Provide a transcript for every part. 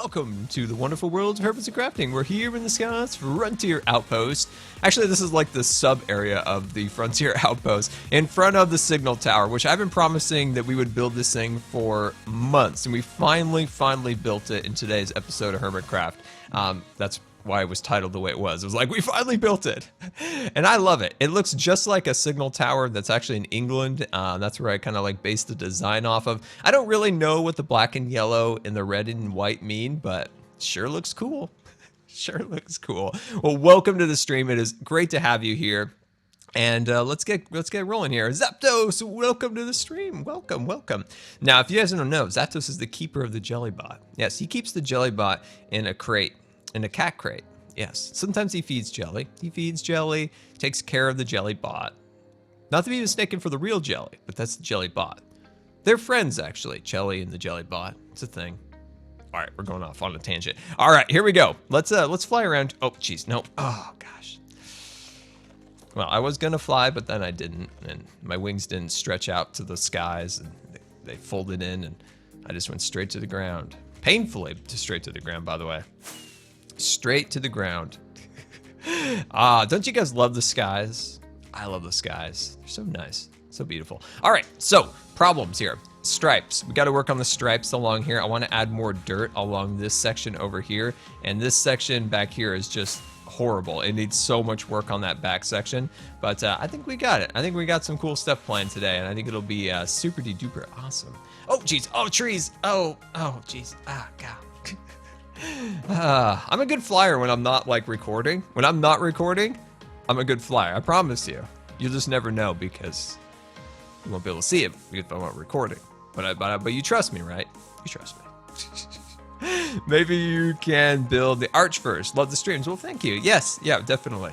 welcome to the wonderful world of Hermitcraft Crafting. We're here in the Scots Frontier Outpost. Actually, this is like the sub-area of the Frontier Outpost in front of the signal tower, which I've been promising that we would build this thing for months, and we finally built it in today's episode of Hermitcraft. That's why it was titled the way it was. It was like, we finally built it. And I love it. It looks just like a signal tower that's actually in England. That's where I kind of like based the design off of. I don't really know what the black and yellow and the red and white mean, but sure looks cool. Sure looks cool. Well, welcome to the stream. It is great to have you here. And let's get rolling here. Zapdos, welcome to the stream. Welcome. Now, if you guys don't know, Zapdos is the keeper of the Jellybot. Yes, he keeps the Jellybot in a crate. In a cat crate, yes. Sometimes he feeds jelly. Takes care of the Jellybot. Not to be mistaken for the real jelly, but that's the Jellybot. They're friends, actually, Jelly and the Jellybot. It's a thing. All right, we're going off on a tangent. All right, here we go. Let's fly around. Oh, geez, no. Oh, gosh. Well, I was gonna fly, but then I didn't, and my wings didn't stretch out to the skies, and they folded in, and I just went straight to the ground. Painfully straight to the ground, by the way. Straight to the ground. Don't you guys love the skies? I love the skies. They're so nice, so beautiful. All right, so problems here. Stripes. We got to work on the stripes along here. I want to add more dirt along this section over here, and this section back here is just horrible. It needs so much work on that back section, but I think we got it. I think we got some cool stuff planned today, and I think it'll be super duper awesome. Oh, geez. Oh, trees. Oh, geez. Ah, God. I'm a good flyer when I'm not like recording. When I'm not recording, I'm a good flyer. I promise you. You'll just never know because you won't be able to see it if I'm not recording. But you trust me, right? You trust me. Maybe you can build the arch first. Love the streams. Well, thank you. Yes, yeah, definitely.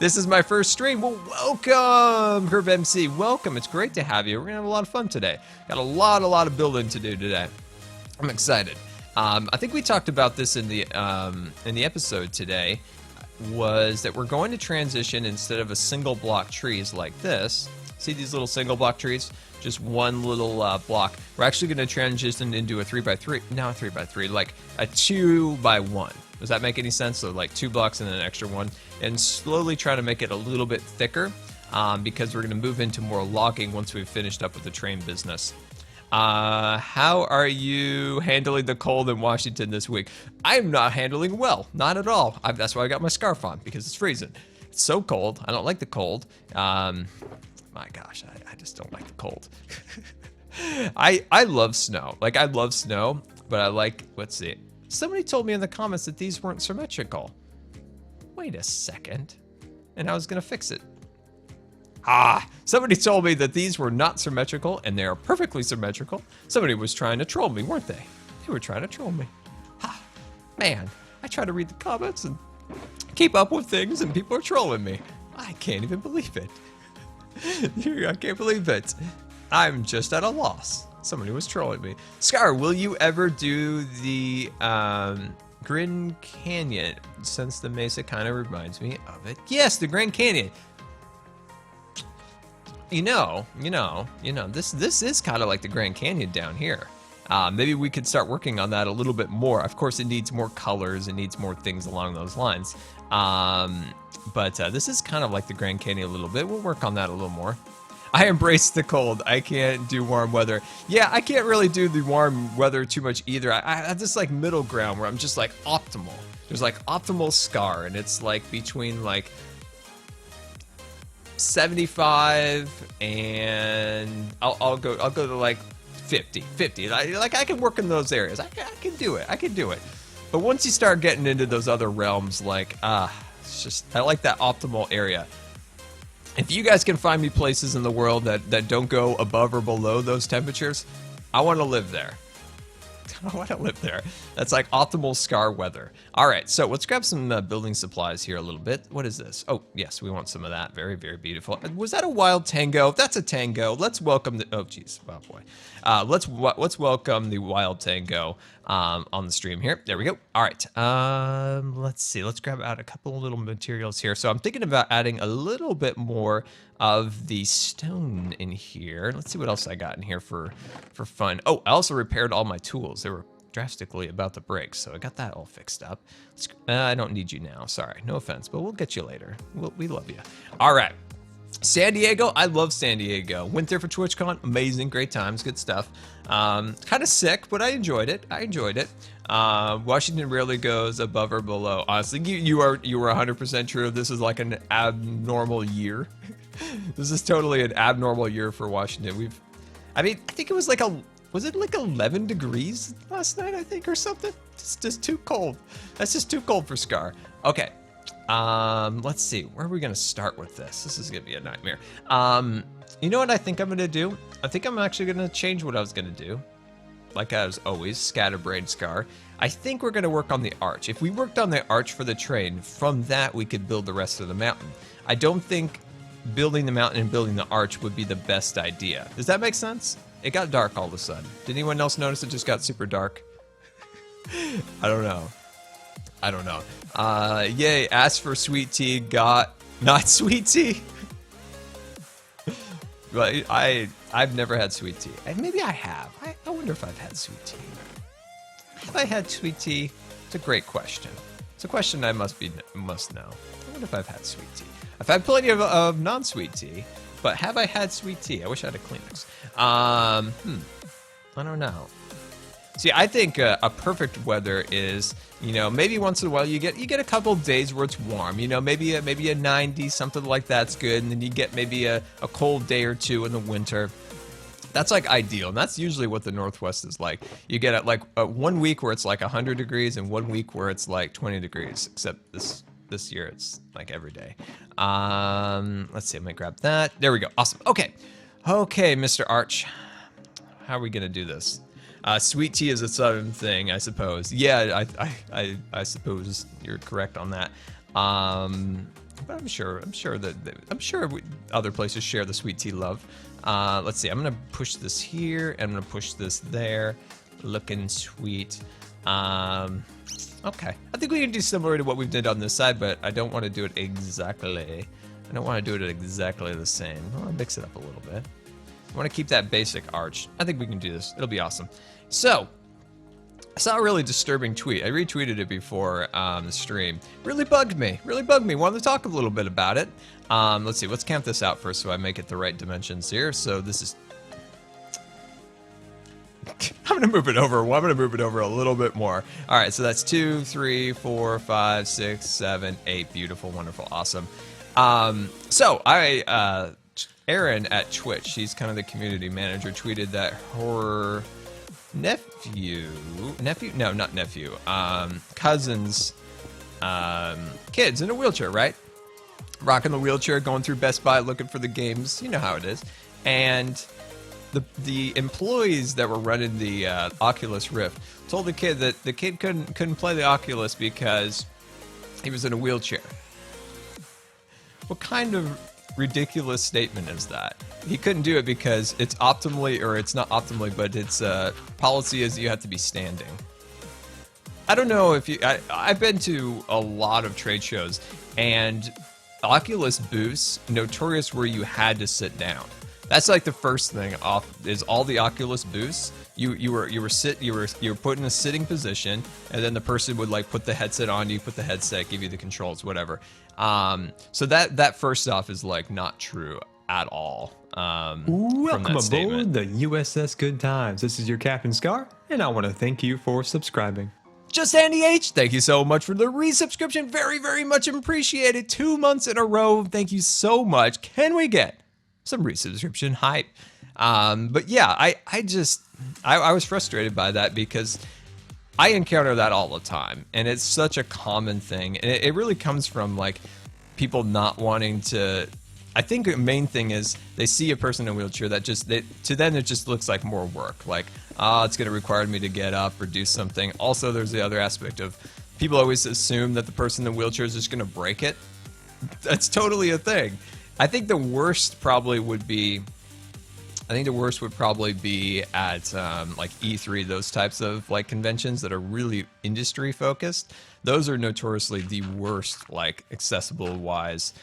This is my first stream. Well, welcome, Herb MC. Welcome. It's great to have you. We're gonna have a lot of fun today. Got a lot of building to do today. I'm excited. I think we talked about this in the episode today, was that we're going to transition instead of a single block trees like this. See these little single block trees? Just one little block. We're actually going to transition into a 3x3, not a 3x3, like a 2x1. Does that make any sense? So like 2 blocks and then an extra one, and slowly try to make it a little bit thicker because we're going to move into more logging once we've finished up with the train business. How are you handling the cold in Washington this week? I'm not handling well, not at all. That's why I got my scarf on, because it's freezing. It's so cold. I don't like the cold. My gosh, I just don't like the cold. I love snow. Like, I love snow, but I like, let's see. Somebody told me in the comments that these weren't symmetrical. Wait a second. And I was gonna fix it. Somebody told me that these were not symmetrical, and they are perfectly symmetrical. Somebody was trying to troll me, weren't they? They were trying to troll me. Man, I try to read the comments and keep up with things, and people are trolling me. I can't even believe it. I can't believe it. I'm just at a loss. Somebody was trolling me. Scar, will you ever do the Grand Canyon? Since the Mesa kind of reminds me of it. Yes, the Grand Canyon. You know, this is kind of like the Grand Canyon down here. Maybe we could start working on that a little bit more. Of course, it needs more colors. It needs more things along those lines. But this is kind of like the Grand Canyon a little bit. We'll work on that a little more. I embrace the cold. I can't do warm weather. Yeah, I can't really do the warm weather too much either. I have this like middle ground where I'm just like optimal. There's like optimal Scar, and it's like between like 75 and I'll go to like 50. I can work in those areas. I can do it. But once you start getting into those other realms, like it's just, I like that optimal area. If you guys can find me places in the world that don't go above or below those temperatures, I want to live there. I want to live there. That's like optimal Scar weather. All right, so let's grab some building supplies here a little bit. What is this? Oh, yes, we want some of that. Very, very beautiful. Was that a wild tango? That's a tango. Let's welcome the, oh, geez, oh boy. Let's welcome the wild tango on the stream here. There we go. All right, let's see. Let's grab out a couple of little materials here. So I'm thinking about adding a little bit more of the stone in here. Let's see what else I got in here for fun. Oh, I also repaired all my tools. They were drastically about the brakes, so I got that all fixed up. I don't need you now. Sorry, no offense, but we'll get you later. We love you. All right. San Diego, I love San Diego. Went there for TwitchCon, amazing, great times, good stuff. Kind of sick, but I enjoyed it. Washington rarely goes above or below. Honestly, you were 100% true. This is like an abnormal year. This is totally an abnormal year for Washington. I think it was like was it like 11 degrees last night, I think, or something? It's just too cold. That's just too cold for Scar. Okay. Let's see. Where are we gonna start with this? This is gonna be a nightmare. You know what I think I'm gonna do? I think I'm actually gonna change what I was gonna do. Like as always, scatterbrain Scar. I think we're gonna work on the arch. If we worked on the arch for the train, from that we could build the rest of the mountain. I don't think building the mountain and building the arch would be the best idea. Does that make sense? It got dark all of a sudden. Did anyone else notice it just got super dark? I don't know. Yay, asked for sweet tea, got not sweet tea. But I've never had sweet tea. Maybe I have. I wonder if I've had sweet tea. Have I had sweet tea? It's a great question. It's a question I must know. I wonder if I've had sweet tea. I've had plenty of non-sweet tea, but have I had sweet tea? I wish I had a Kleenex. I don't know. See, I think a perfect weather is, maybe once in a while you get a couple days where it's warm. Maybe a 90, something like that's good, and then you get maybe a cold day or two in the winter. That's like ideal, and that's usually what the Northwest is like. You get like 1 week where it's like 100 degrees, and 1 week where it's like 20 degrees. Except this year it's like every day. Let's see. I'm gonna grab that. There we go. Awesome. Okay, Mr. Arch, how are we gonna do this? Sweet tea is a southern thing, I suppose. Yeah, I suppose you're correct on that. But I'm sure other places share the sweet tea love. Let's see. I'm gonna push this here, and I'm gonna push this there. Looking sweet. Okay. I think we can do similar to what we've did on this side, but I don't want to do it exactly. I don't want to do it exactly the same. I want to mix it up a little bit. I want to keep that basic arch. I think we can do this. It'll be awesome. So, I saw a really disturbing tweet. I retweeted it before the stream. Really bugged me. Wanted to talk a little bit about it. Let's see. Let's count this out first so I make it the right dimensions here. So this is... I'm going to move it over. Well, I'm going to move it over a little bit more. All right. So that's 2, 3, 4, 5, 6, 7, 8. Beautiful. Wonderful. Awesome. So Erin at Twitch, she's kind of the community manager, tweeted that her cousin's kids in a wheelchair, right? Rocking the wheelchair, going through Best Buy, looking for the games. You know how it is. And the employees that were running the Oculus Rift told the kid that the kid couldn't play the Oculus because he was in a wheelchair. What kind of ridiculous statement is that? He couldn't do it because it's not optimally, but its policy is you have to be standing. I don't know if I've been to a lot of trade shows, and Oculus booths notorious where you had to sit down. That's like the first thing off is all the Oculus booths. You were put in a sitting position, and then the person would like put the headset on you, put the headset, give you the controls, whatever. So that first off is like not true at all. Welcome aboard the USS Good Times. This is your Captain Scar, and I want to thank you for subscribing. Just Andy H, thank you so much for the resubscription. Very, very much appreciated. 2 months in a row. Thank you so much. Can we get some resubscription hype? But yeah, I was frustrated by that because I encounter that all the time, and it's such a common thing, and it really comes from like people not wanting to. I think the main thing is they see a person in a wheelchair that to them it just looks like more work. Like, it's going to require me to get up or do something. Also, there's the other aspect of people always assume that the person in the wheelchair is just going to break it. That's totally a thing. I think the worst would be at like E3, those types of like conventions that are really industry focused. Those are notoriously the worst, like accessibility wise.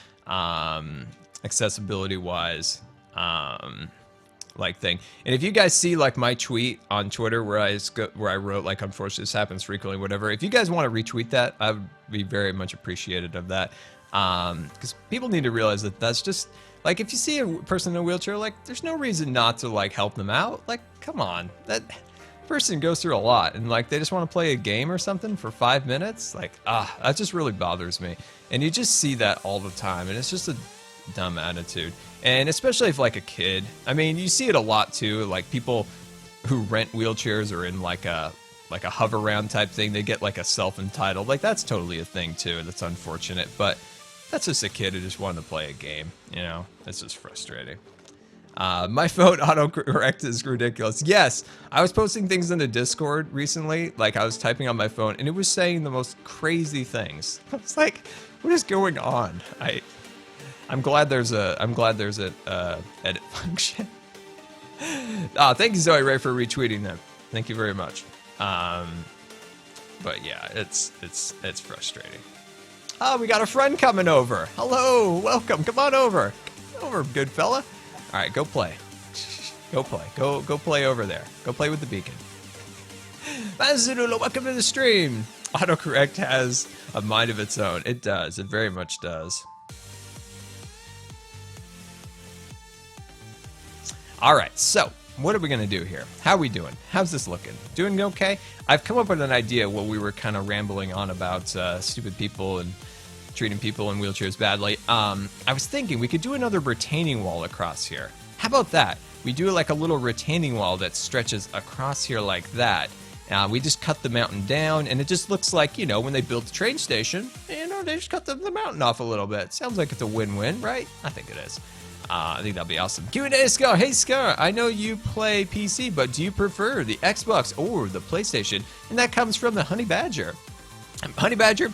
like thing. And if you guys see like my tweet on Twitter where I wrote like, unfortunately this happens frequently, whatever, if you guys want to retweet that, I would be very much appreciative of that. Because people need to realize that that's just like, if you see a person in a wheelchair, like there's no reason not to like help them out. Like, come on, that person goes through a lot, and like they just want to play a game or something for 5 minutes. Like, that just really bothers me. And you just see that all the time, and it's just a dumb attitude. And especially if like a kid, I mean, you see it a lot too, like people who rent wheelchairs or in like a hover round type thing, they get like a self-entitled, like that's totally a thing too. That's unfortunate, but that's just a kid who just wanted to play a game, you know. It's just frustrating. My phone autocorrect is ridiculous. Yes, I was posting things in the Discord recently, like I was typing on my phone and it was saying the most crazy things. I was like, what is going on? I'm glad there's a edit function. Thank you, Zoe Ray, for retweeting them. Thank you very much. But yeah, it's frustrating. We got a friend coming over. Hello, welcome. Come on over. Come over, good fella. All right, go play. Go play. Go play over there. Go play with the beacon. Mazzulo, welcome to the stream. Autocorrect has a mind of its own. It does. It very much does. All right, so what are we going to do here? How are we doing? How's this looking? Doing okay? I've come up with an idea while we were kind of rambling on about stupid people and treating people in wheelchairs badly. I was thinking we could do another retaining wall across here. How about that? We do like a little retaining wall that stretches across here like that. We just cut the mountain down, and it just looks like, you know, when they built the train station, you know, they just cut the mountain off a little bit. Sounds like it's a win-win, right? I think it is. I think that'll be awesome. Q&A, Scar. Hey, Scar, I know you play PC, but do you prefer the Xbox or the PlayStation? And that comes from the Honey Badger. Honey Badger,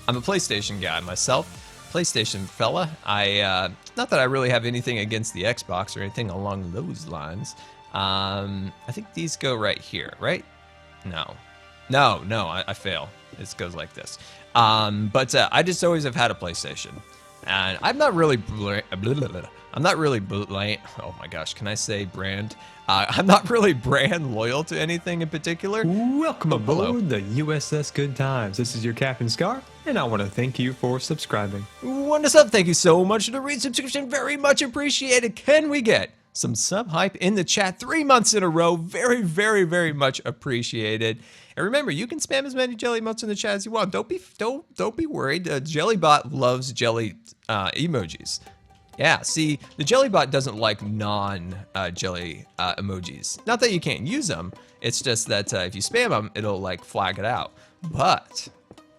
I'm a PlayStation guy myself. PlayStation fella. Not that I really have anything against the Xbox or anything along those lines. I think these go right here, right? No, I fail. It goes like this. But I just always have had a PlayStation. And I'm not really oh my gosh, can I say brand? I'm not really brand loyal to anything in particular. Welcome aboard the USS Good Times. This is your Captain Scar, and I want to thank you for subscribing. What is up? Thank you so much for the resubscription. Very much appreciated. Can we get some sub hype in the chat 3 months in a row? Very, very, very much appreciated. And remember, you can spam as many jelly emotes in the chat as you want. Don't be worried. Jellybot loves jelly emojis. Yeah, see, the Jellybot doesn't like non-jelly emojis. Not that you can't use them. It's just that if you spam them, it'll like flag it out. But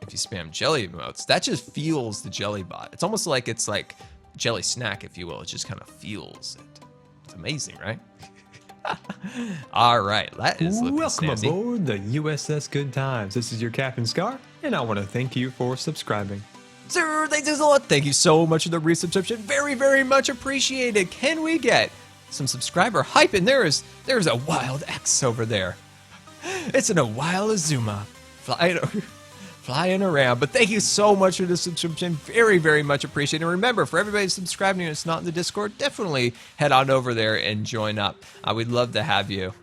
if you spam jelly emotes, that just fuels the Jellybot. It's almost like it's like jelly snack, if you will. It just kind of fuels it. It's amazing, right? All right, that is looking Welcome snazzy. aboard the USS Good Times. This is your Captain Scar, and I want to thank you for subscribing. Sir, thanks a lot. Thank you so much for the resubscription. Very, very much appreciated. Can we get some subscriber hype? And there's a wild X over there. It's in a wild Azuma flying around. But thank you so much for the subscription. Very, very much appreciated. And remember, for everybody subscribing and it's not in the Discord, definitely head on over there and join up. We'd love to have you.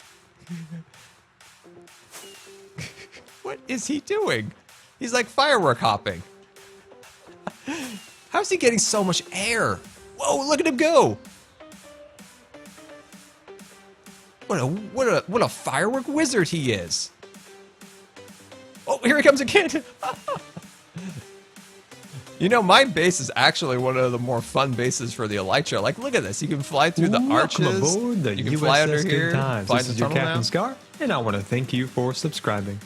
What is he doing? He's like firework hopping. How's he getting so much air? Whoa, look at him go. What a firework wizard he is. Oh, here he comes again. You know, my base is actually one of the more fun bases for the Elytra. Like, look at this. You can fly through the arches. Welcome aboard the you can USS fly under Good here. Times. This is your Captain Scar, and I want to thank you for subscribing.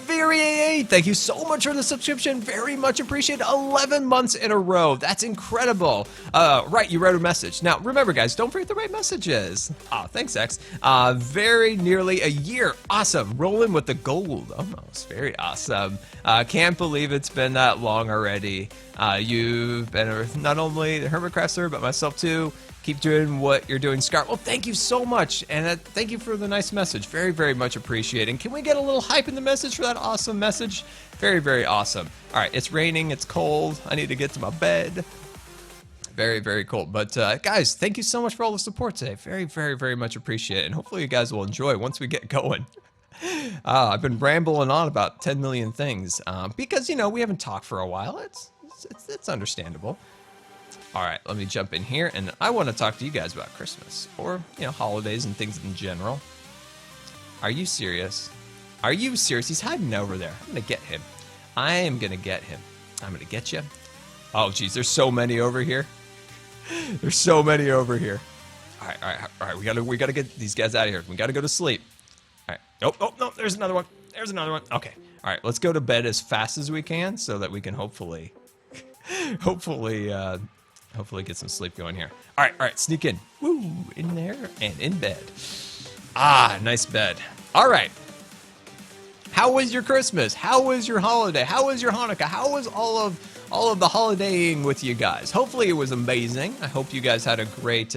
Very, thank you so much for the subscription. Very much appreciated. 11 months in a row. That's incredible. Right, you wrote a message. Now, remember, guys, don't forget to write messages. Thanks, X. Very nearly a year. Awesome. Rolling with the gold. Almost. Very awesome. Can't believe it's been that long already. You've been not only the Hermitcraft server, but myself too. Keep doing what you're doing, Scar. Well, thank you so much, and thank you for the nice message. Very, very much appreciated. Can we get a little hype in the message for that awesome message? Very, very awesome. All right, it's raining, it's cold. I need to get to my bed. Very, very cool. But guys, thank you so much for all the support today. Very, very, very much appreciate it. And hopefully you guys will enjoy once we get going. I've been rambling on about 10 million things because, you know, we haven't talked for a while. It's understandable. All right, let me jump in here, and I want to talk to you guys about Christmas or, you know, holidays and things in general. Are you serious? Are you serious? He's hiding over there. I'm going to get him. I am going to get him. I'm going to get you. Oh, geez, there's so many over here. There's so many over here. All right. We gotta get these guys out of here. We gotta go to sleep. All right. Oh, no, there's another one. There's another one. Okay. All right, let's go to bed as fast as we can so that we can hopefully get some sleep going here. All right, sneak in. Woo, in there and in bed. Ah, nice bed. All right. How was your Christmas? How was your holiday? How was your Hanukkah? How was all of the holidaying with you guys? Hopefully it was amazing. I hope you guys had a great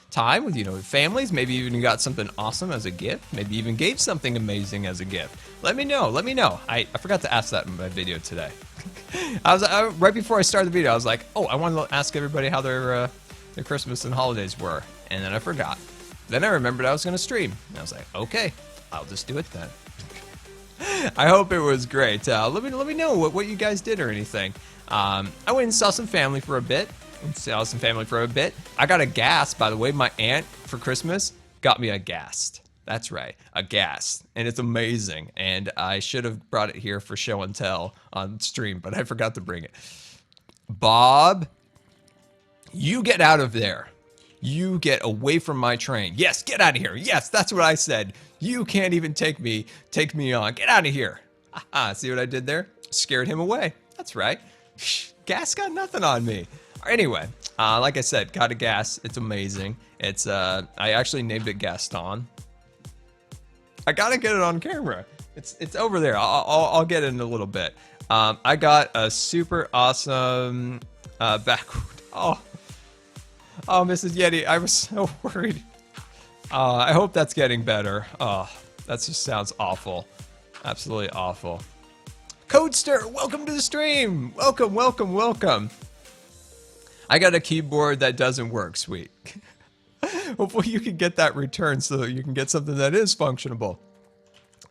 time with, you know, families. Maybe even you got something awesome as a gift. Maybe even gave something amazing as a gift. Let me know. Let me know. I forgot to ask that in my video today. Right before I started the video, I was like, oh, I wanted to ask everybody how their Christmas and holidays were, and then I forgot. Then I remembered I was going to stream, and I was like, okay, I'll just do it then. I hope it was great. Let me know what you guys did or anything. I went and saw some family for a bit. I got a gas, by the way. My aunt for Christmas got me a gas. That's right, a gas, and it's amazing. And I should have brought it here for show and tell on stream, but I forgot to bring it. Bob, you get out of there. You get away from my train. Yes, get out of here. Yes, that's what I said. You can't even take me on. Get out of here. See what I did there? Scared him away. That's right. Gas got nothing on me. Anyway, like I said, got a gas. It's amazing. It's I actually named it Gaston. I gotta get it on camera. It's over there. I'll get it in a little bit. I got a super awesome backwood. Oh, Mrs. Yeti, I was so worried. I hope that's getting better. Oh, that just sounds awful. Absolutely awful. Codester, welcome to the stream. Welcome. I got a keyboard that doesn't work. Sweet. Hopefully you can get that returned so that you can get something that is functionable.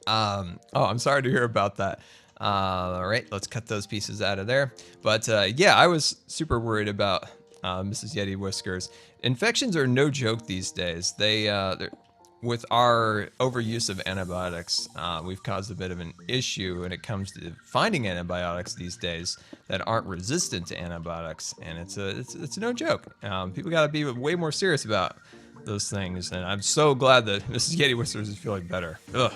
I'm sorry to hear about that. All right, let's cut those pieces out of there. But yeah, I was super worried about Mrs. Yeti Whiskers. Infections are no joke these days. With our overuse of antibiotics, we've caused a bit of an issue when it comes to finding antibiotics these days that aren't resistant to antibiotics, and it's no joke. People got to be way more serious about those things, and I'm so glad that Mrs. Yeti Whiskers is feeling better. Ugh.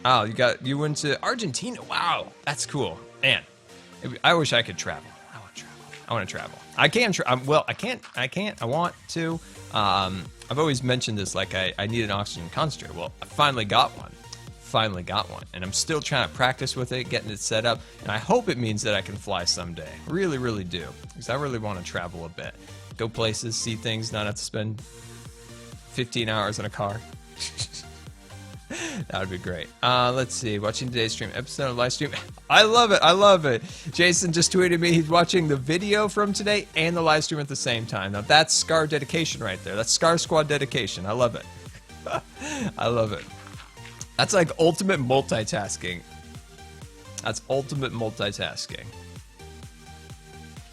Oh, you went to Argentina. Wow, that's cool. Man, I wish I could travel. I want to travel. I can. Well, I can't. I want to. I've always mentioned this. Like I need an oxygen concentrator. Well, I finally got one. And I'm still trying to practice with it, getting it set up. And I hope it means that I can fly someday. Really, really do. Because I really want to travel a bit, go places, see things, not have to spend 15 hours in a car. That would be great. Let's see. Watching today's stream episode of live stream. I love it. Jason just tweeted me. He's watching the video from today and the live stream at the same time. Now that's Scar dedication right there. That's Scar Squad dedication. I love it. I love it. That's like ultimate multitasking.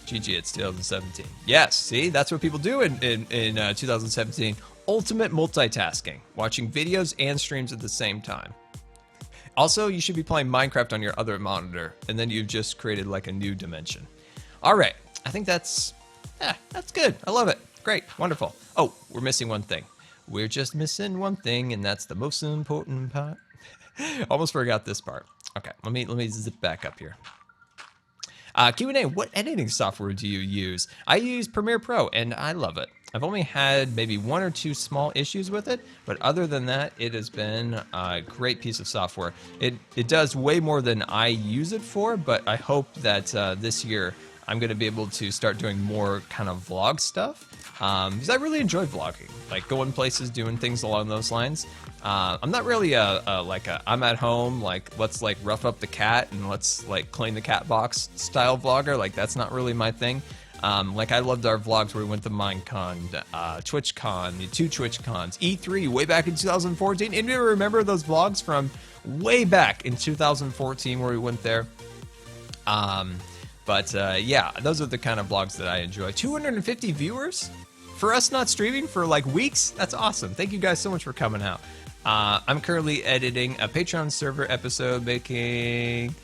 GG, it's 2017. Yes, see, that's what people do in 2017. Ultimate multitasking, watching videos and streams at the same time. Also, you should be playing Minecraft on your other monitor, and then you've just created like a new dimension. All right, I think that's good. I love it. Great, wonderful. Oh, we're missing one thing. We're just missing one thing, and that's the most important part. Almost forgot this part. Okay, let me zip back up here. Q&A, what editing software do you use? I use Premiere Pro, and I love it. I've only had maybe 1 or 2 small issues with it, but other than that, it has been a great piece of software. It does way more than I use it for, but I hope that this year I'm going to be able to start doing more kind of vlog stuff. because I really enjoy vlogging, like going places, doing things along those lines. I'm not really I'm at home, like let's like rough up the cat and let's like clean the cat box style vlogger. Like that's not really my thing. Like I loved our vlogs where we went to Minecon, TwitchCon, the 2 TwitchCons, E3 way back in 2014. And you remember those vlogs from way back in 2014 where we went there? Yeah, those are the kind of vlogs that I enjoy. 250 viewers for us not streaming for like weeks. That's awesome. Thank you guys so much for coming out. I'm currently editing a Patreon server episode, making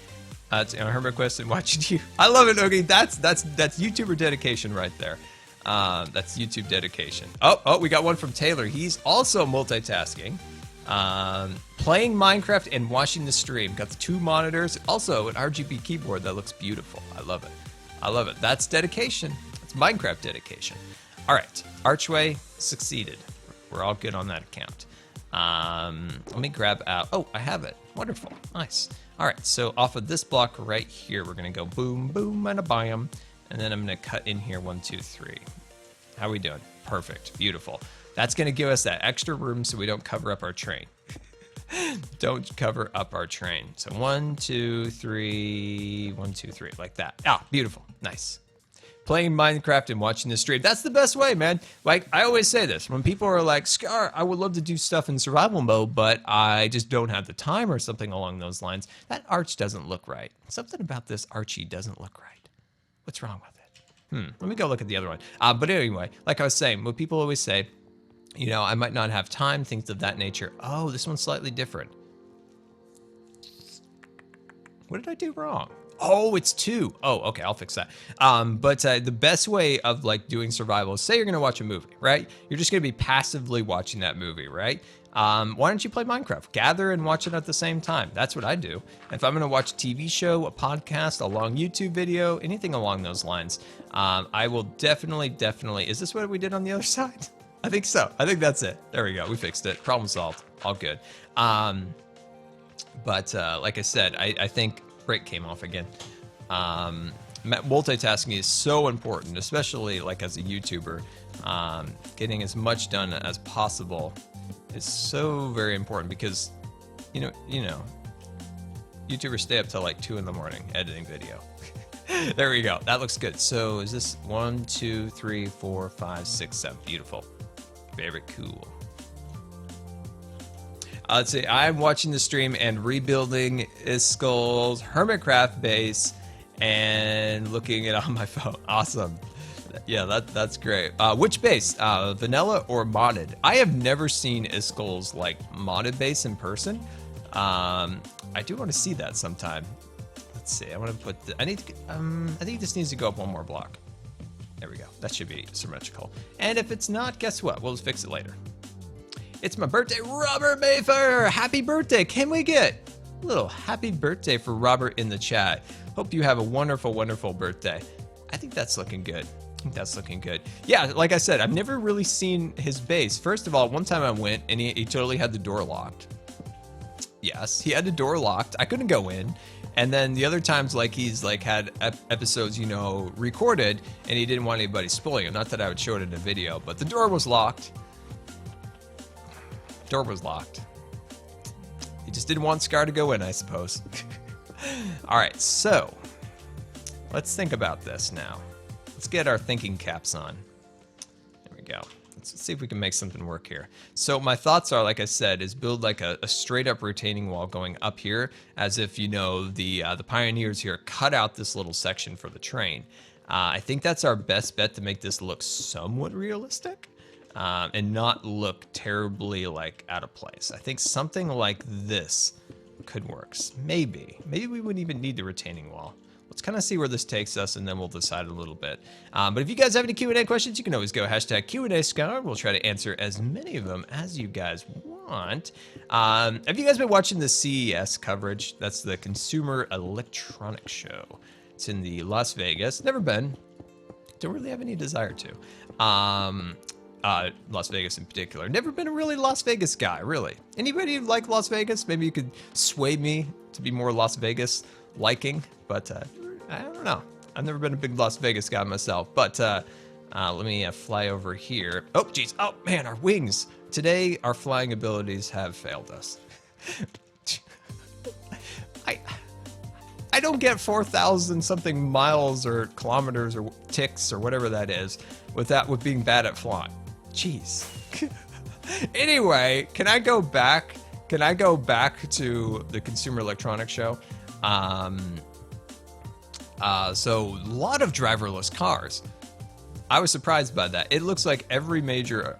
HermitQuest and watching you. I love it, Oogie. That's YouTuber dedication right there. That's YouTube dedication. Oh, we got one from Taylor. He's also multitasking. Playing Minecraft and watching the stream. Got the 2 monitors. Also an RGB keyboard that looks beautiful. I love it. I love it. That's dedication. That's Minecraft dedication. All right. Archway succeeded. We're all good on that account. Let me grab out. Oh, I have it. Wonderful. Nice. All right. So off of this block right here, we're going to go boom, boom, and a bam. And then I'm going to cut in here 1, 2, 3. How are we doing? Perfect. Beautiful. That's going to give us that extra room so we don't cover up our train. Don't cover up our train. So 1, 2, 3, 1, 2, 3, like that. Ah, beautiful. Nice. Playing Minecraft and watching the stream. That's the best way, man. Like, I always say this. When people are like, Scar, I would love to do stuff in survival mode, but I just don't have the time or something along those lines. That arch doesn't look right. Something about this Archie doesn't look right. What's wrong with it? Let me go look at the other one. But anyway, like I was saying, what people always say, you know, I might not have time, things of that nature. Oh, this one's slightly different. What did I do wrong? Oh, it's 2. Oh, okay, I'll fix that. The best way of like doing survival is, say you're gonna watch a movie, right? You're just gonna be passively watching that movie, right? Why don't you play Minecraft? Gather and watch it at the same time. That's what I do. If I'm gonna watch a TV show, a podcast, a long YouTube video, anything along those lines, I will definitely, is this what we did on the other side? I think so. I think that's it. There we go. We fixed it. Problem solved. All good. Like I said, I think break came off again. Multitasking is so important, especially like as a YouTuber. Getting as much done as possible is so very important because, you know, YouTubers stay up till like 2 in the morning editing video. There we go. That looks good. So is this 1, 2, 3, 4, 5, 6, 7? Beautiful. Very cool. Let's see. I'm watching the stream and rebuilding Iskull's Hermitcraft base and looking it on my phone. Awesome. Yeah, that's great. Which base? Vanilla or modded? I have never seen Iskull's like modded base in person. I do want to see that sometime. Let's see. I want to put. I think this needs to go up 1 more block. There we go. That should be symmetrical. And if it's not, guess what? We'll just fix it later. It's my birthday, Robert Mayfair. Happy birthday. Can we get a little happy birthday for Robert in the chat? Hope you have a wonderful, wonderful birthday. I think that's looking good. That's looking good. Yeah, like I said, I've never really seen his base. First of all, one time I went and he totally had the door locked. Yes, he had the door locked. I couldn't go in. And then the other times, like he's like had episodes, you know, recorded, and he didn't want anybody spoiling it. Not that I would show it in a video, but the door was locked. Door was locked. He just didn't want Scar to go in, I suppose. All right, so let's think about this now. Let's get our thinking caps on. There we go. Let's see if we can make something work here. So my thoughts are, like I said, is build like a straight up retaining wall going up here, as if, you know, the pioneers here cut out this little section for the train. I think that's our best bet to make this look somewhat realistic and not look terribly like out of place. I think something like this could work. Maybe we wouldn't even need the retaining wall. Let's kind of see where this takes us, and then we'll decide a little bit. But if you guys have any Q&A questions, you can always go hashtag Q&A_Scar. We'll try to answer as many of them as you guys want. Have you guys been watching the CES coverage? That's the Consumer Electronics Show. It's in the Las Vegas. Never been. Don't really have any desire to. Las Vegas in particular. Never been a really Las Vegas guy, really. Anybody like Las Vegas? Maybe you could sway me to be more Las Vegas liking, but I don't know. I've never been a big Las Vegas guy myself, but Let me fly over here. Oh, geez. Oh, man, our wings. Today, our flying abilities have failed us. I don't get 4,000 something miles or kilometers or ticks or whatever that is with being bad at flying. Jeez. Anyway, can I go back? Can I go back to the Consumer Electronics Show? So a lot of driverless cars. I was surprised by that. It looks like every major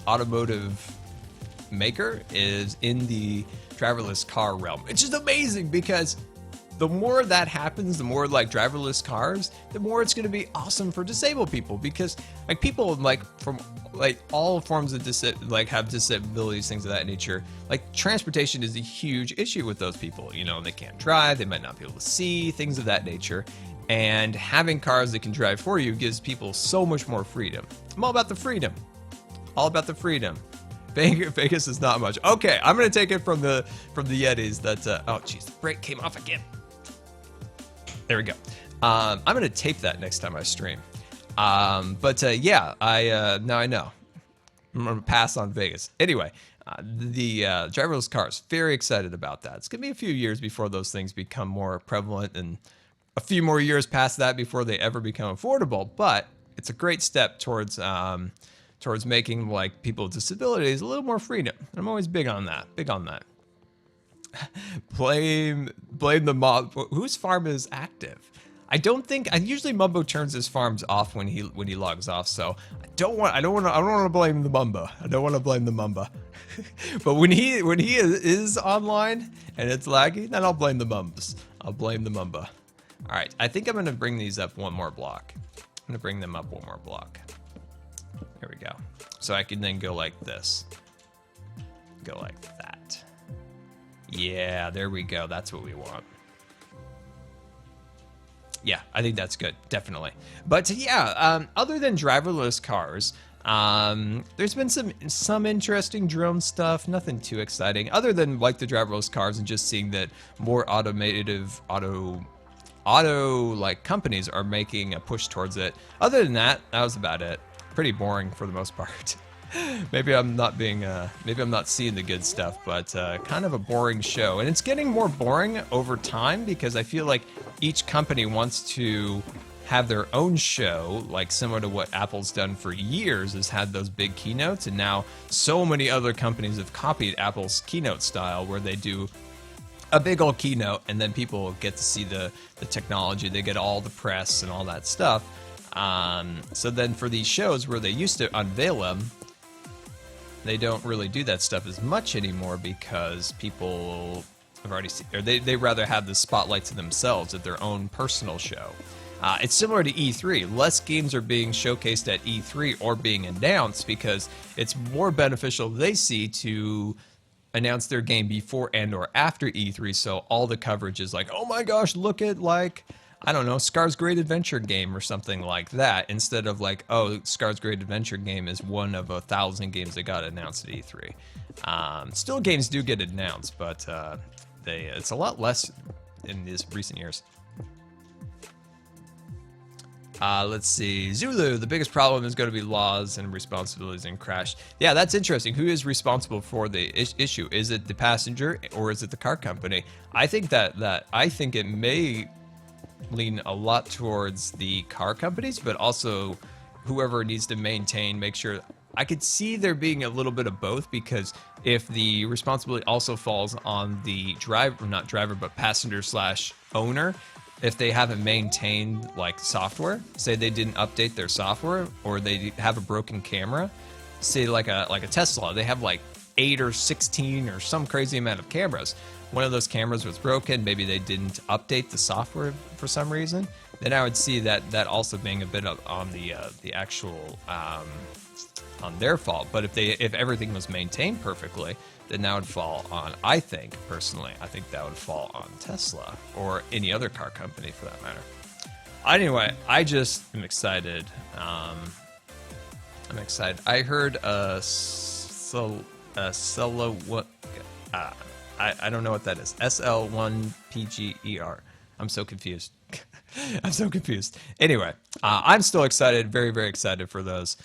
automotive maker is in the driverless car realm, which is amazing because the more that happens, the more like driverless cars, the more it's going to be awesome for disabled people, because like people like from like all forms of have disabilities, things of that nature. Like transportation is a huge issue with those people. You know, they can't drive, they might not be able to see, things of that nature. And having cars that can drive for you gives people so much more freedom. I'm all about the freedom. All about the freedom. Vegas is not much. Okay, I'm gonna take it from the Yetis. That oh geez, the brake came off again. There we go. I'm gonna tape that next time I stream. Yeah, now I know. I'm gonna pass on Vegas. Anyway, the driverless cars. Very excited about that. It's gonna be a few years before those things become more prevalent, and a few more years past that before they ever become affordable. But it's a great step towards making like people with disabilities a little more freedom. I'm always big on that. Big on that. blame the mob. Whose farm is active? I usually Mumbo turns his farms off when he logs off, so I don't want to blame the Mumbo. I don't want to blame the Mumbo. But when he is online and it's laggy, then I'll blame the Mumbs. I'll blame the Mumbo. All right, I think I'm gonna bring these up one more block. I'm gonna bring them up one more block. There we go. So I can then go like this. Go like that. Yeah, there we go. That's what we want. Yeah, I think that's good, definitely. But yeah, other than driverless cars, there's been some interesting drone stuff. Nothing too exciting, other than like the driverless cars and just seeing that more auto like companies are making a push towards it. Other than that, that was about it. Pretty boring for the most part. Maybe I'm not seeing the good stuff, but kind of a boring show. And it's getting more boring over time because I feel like each company wants to have their own show, like similar to what Apple's done for years, has had those big keynotes. And now so many other companies have copied Apple's keynote style, where they do a big old keynote and then people get to see the technology. They get all the press and all that stuff. So then for these shows where they used to unveil them, they don't really do that stuff as much anymore because people have already seen, or they rather have the spotlight to themselves at their own personal show. It's similar to E3. Less games are being showcased at E3 or being announced because it's more beneficial, they see, to announce their game before and or after E3. So all the coverage is like, oh my gosh, look at like, I don't know, Scar's Great Adventure game or something like that, instead of like, oh, Scar's Great Adventure game is one of 1,000 games that got announced at E3. Still, games do get announced, but it's a lot less in these recent years. Let's see. Zulu, the biggest problem is going to be laws and responsibilities in Crash. Yeah, that's interesting. Who is responsible for the issue? Is it the passenger or is it the car company? I think I think it may lean a lot towards the car companies, but also whoever needs to make sure. I could see there being a little bit of both, because if the responsibility also falls on the passenger / owner, if they haven't maintained like software, say they didn't update their software, or they have a broken camera, say like a Tesla, they have like 8 or 16 or some crazy amount of cameras. One of those cameras was broken, maybe they didn't update the software for some reason, then I would see that also being a bit on the actual on their fault. But if everything was maintained perfectly, then that would fall on, I think that would fall on Tesla or any other car company for that matter. Anyway, I just am excited. I'm excited. I heard I don't know what that is. SL1PGER. I'm so confused. I'm so confused. Anyway, I'm still excited, very, very excited for those.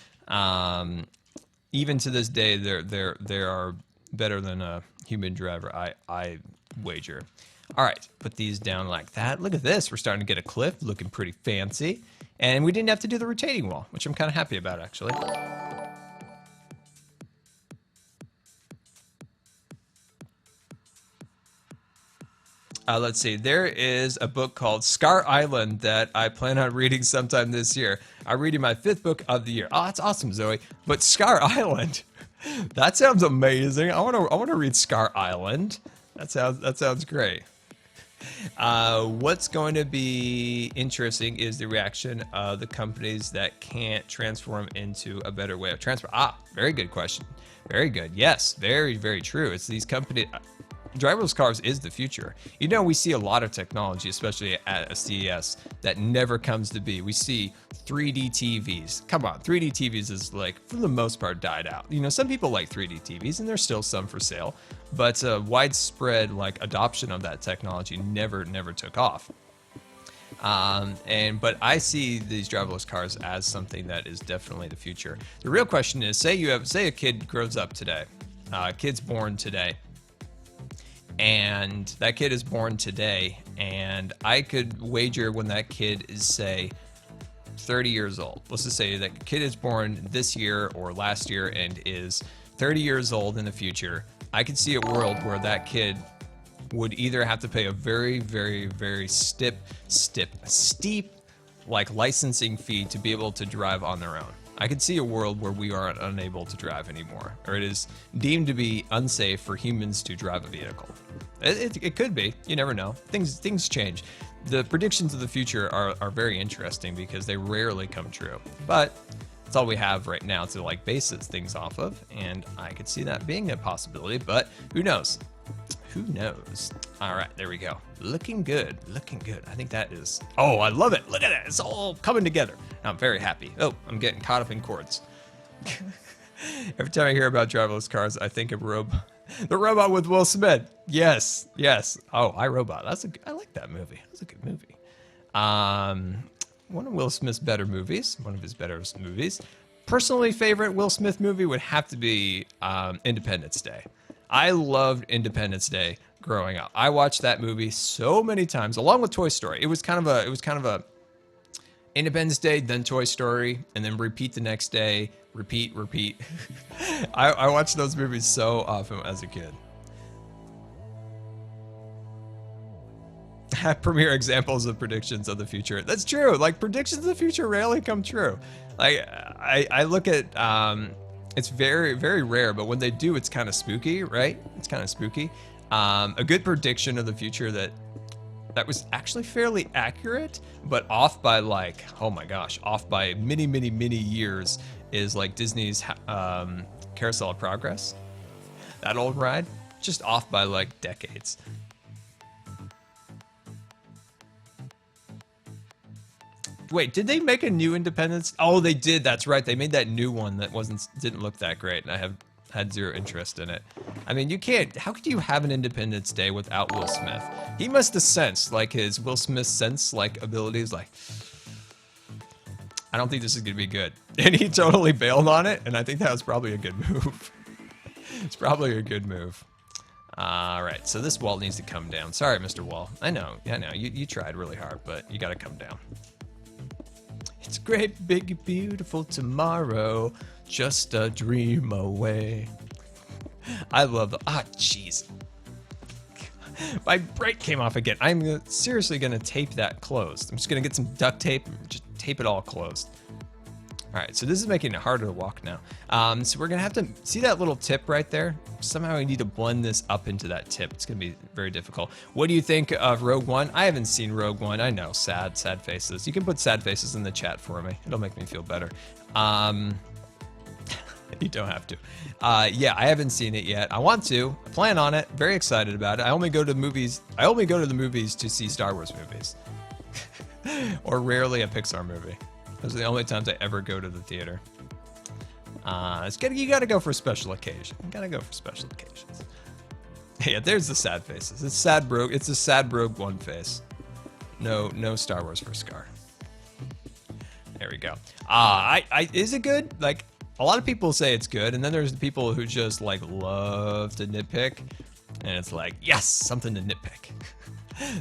Even to this day, they are better than a human driver, I wager. All right, put these down like that. Look at this. We're starting to get a cliff, looking pretty fancy. And we didn't have to do the retaining wall, which I'm kind of happy about, actually. Let's see. There is a book called Scar Island that I plan on reading sometime this year. I'm reading my 5th book of the year. Oh, that's awesome, Zoe. But Scar Island, that sounds amazing. I want to read Scar Island. That sounds great. What's going to be interesting is the reaction of the companies that can't transform into a better way of transport. Very good question. Very good. Yes, very, very true. It's these companies. Driverless cars is the future. You know, we see a lot of technology, especially at a CES, that never comes to be. We see 3D TVs. Come on, 3D TVs is like, for the most part, died out. You know, some people like 3D TVs, and there's still some for sale, but widespread like adoption of that technology never took off. But I see these driverless cars as something that is definitely the future. The real question is, say a kid grows up today, kid's born today. And that kid is born today, and I could wager when that kid is, say, 30 years old. Let's just say that kid is born this year or last year and is 30 years old in the future. I could see a world where that kid would either have to pay a very, very, very steep like licensing fee to be able to drive on their own. I could see a world where we are unable to drive anymore, or it is deemed to be unsafe for humans to drive a vehicle. It could be. You never know. Things change. The predictions of the future are very interesting because they rarely come true. But it's all we have right now to like base things off of, and I could see that being a possibility. But who knows? Who knows? All right, there we go. Looking good, looking good. I think that is, oh, I love it. Look at that, it's all coming together. I'm very happy. Oh, I'm getting caught up in cords. Every time I hear about driverless cars, I think of the robot with Will Smith. Yes, yes. Oh, iRobot. I like that movie. That's a good movie. One of Will Smith's better movies, one of his better movies. Personally, favorite Will Smith movie would have to be Independence Day. I loved Independence Day growing up. I watched that movie so many times, along with Toy Story. It was kind of a Independence Day, then Toy Story, and then repeat the next day, repeat. I watched those movies so often as a kid. Premier examples of predictions of the future. That's true. Like, predictions of the future rarely come true. Like, I look at, it's very, very rare, but when they do, it's kind of spooky, right? It's kind of spooky. A good prediction of the future that was actually fairly accurate, but off by like, oh my gosh, off by many years is like Disney's Carousel of Progress. That old ride, just off by like decades. Wait, did they make a new Independence? Oh, they did. That's right. They made that new one that didn't look that great, and I have had zero interest in it. I mean, you can't. How could you have an Independence Day without Will Smith? He must have sensed, like his Will Smith sense, like abilities, like, I don't think this is gonna be good, and he totally bailed on it. And I think that was probably a good move. It's probably a good move. All right, so this wall needs to come down. Sorry, Mr. Wall. I know. You tried really hard, but you got to come down. It's a great, big, beautiful tomorrow, just a dream away. I love the, jeez. My brake came off again. I'm seriously gonna tape that closed. I'm just gonna get some duct tape and just tape it all closed. All right, so this is making it harder to walk now. So we're gonna have to, see that little tip right there? Somehow we need to blend this up into that tip. It's gonna be very difficult. What do you think of Rogue One? I haven't seen Rogue One. I know, sad faces. You can put sad faces in the chat for me. It'll make me feel better. You don't have to. Yeah, I haven't seen it yet. I want to. I plan on it. Very excited about it. I only go to the movies to see Star Wars movies. Or rarely a Pixar movie. Those are the only times I ever go to the theater. You gotta go for a special occasion. You gotta go for special occasions. Yeah, there's the sad faces. It's a sad Rogue One face. No Star Wars for Scar. There we go. Is it good? Like, a lot of people say it's good, and then there's the people who just like love to nitpick, and it's like, yes, something to nitpick.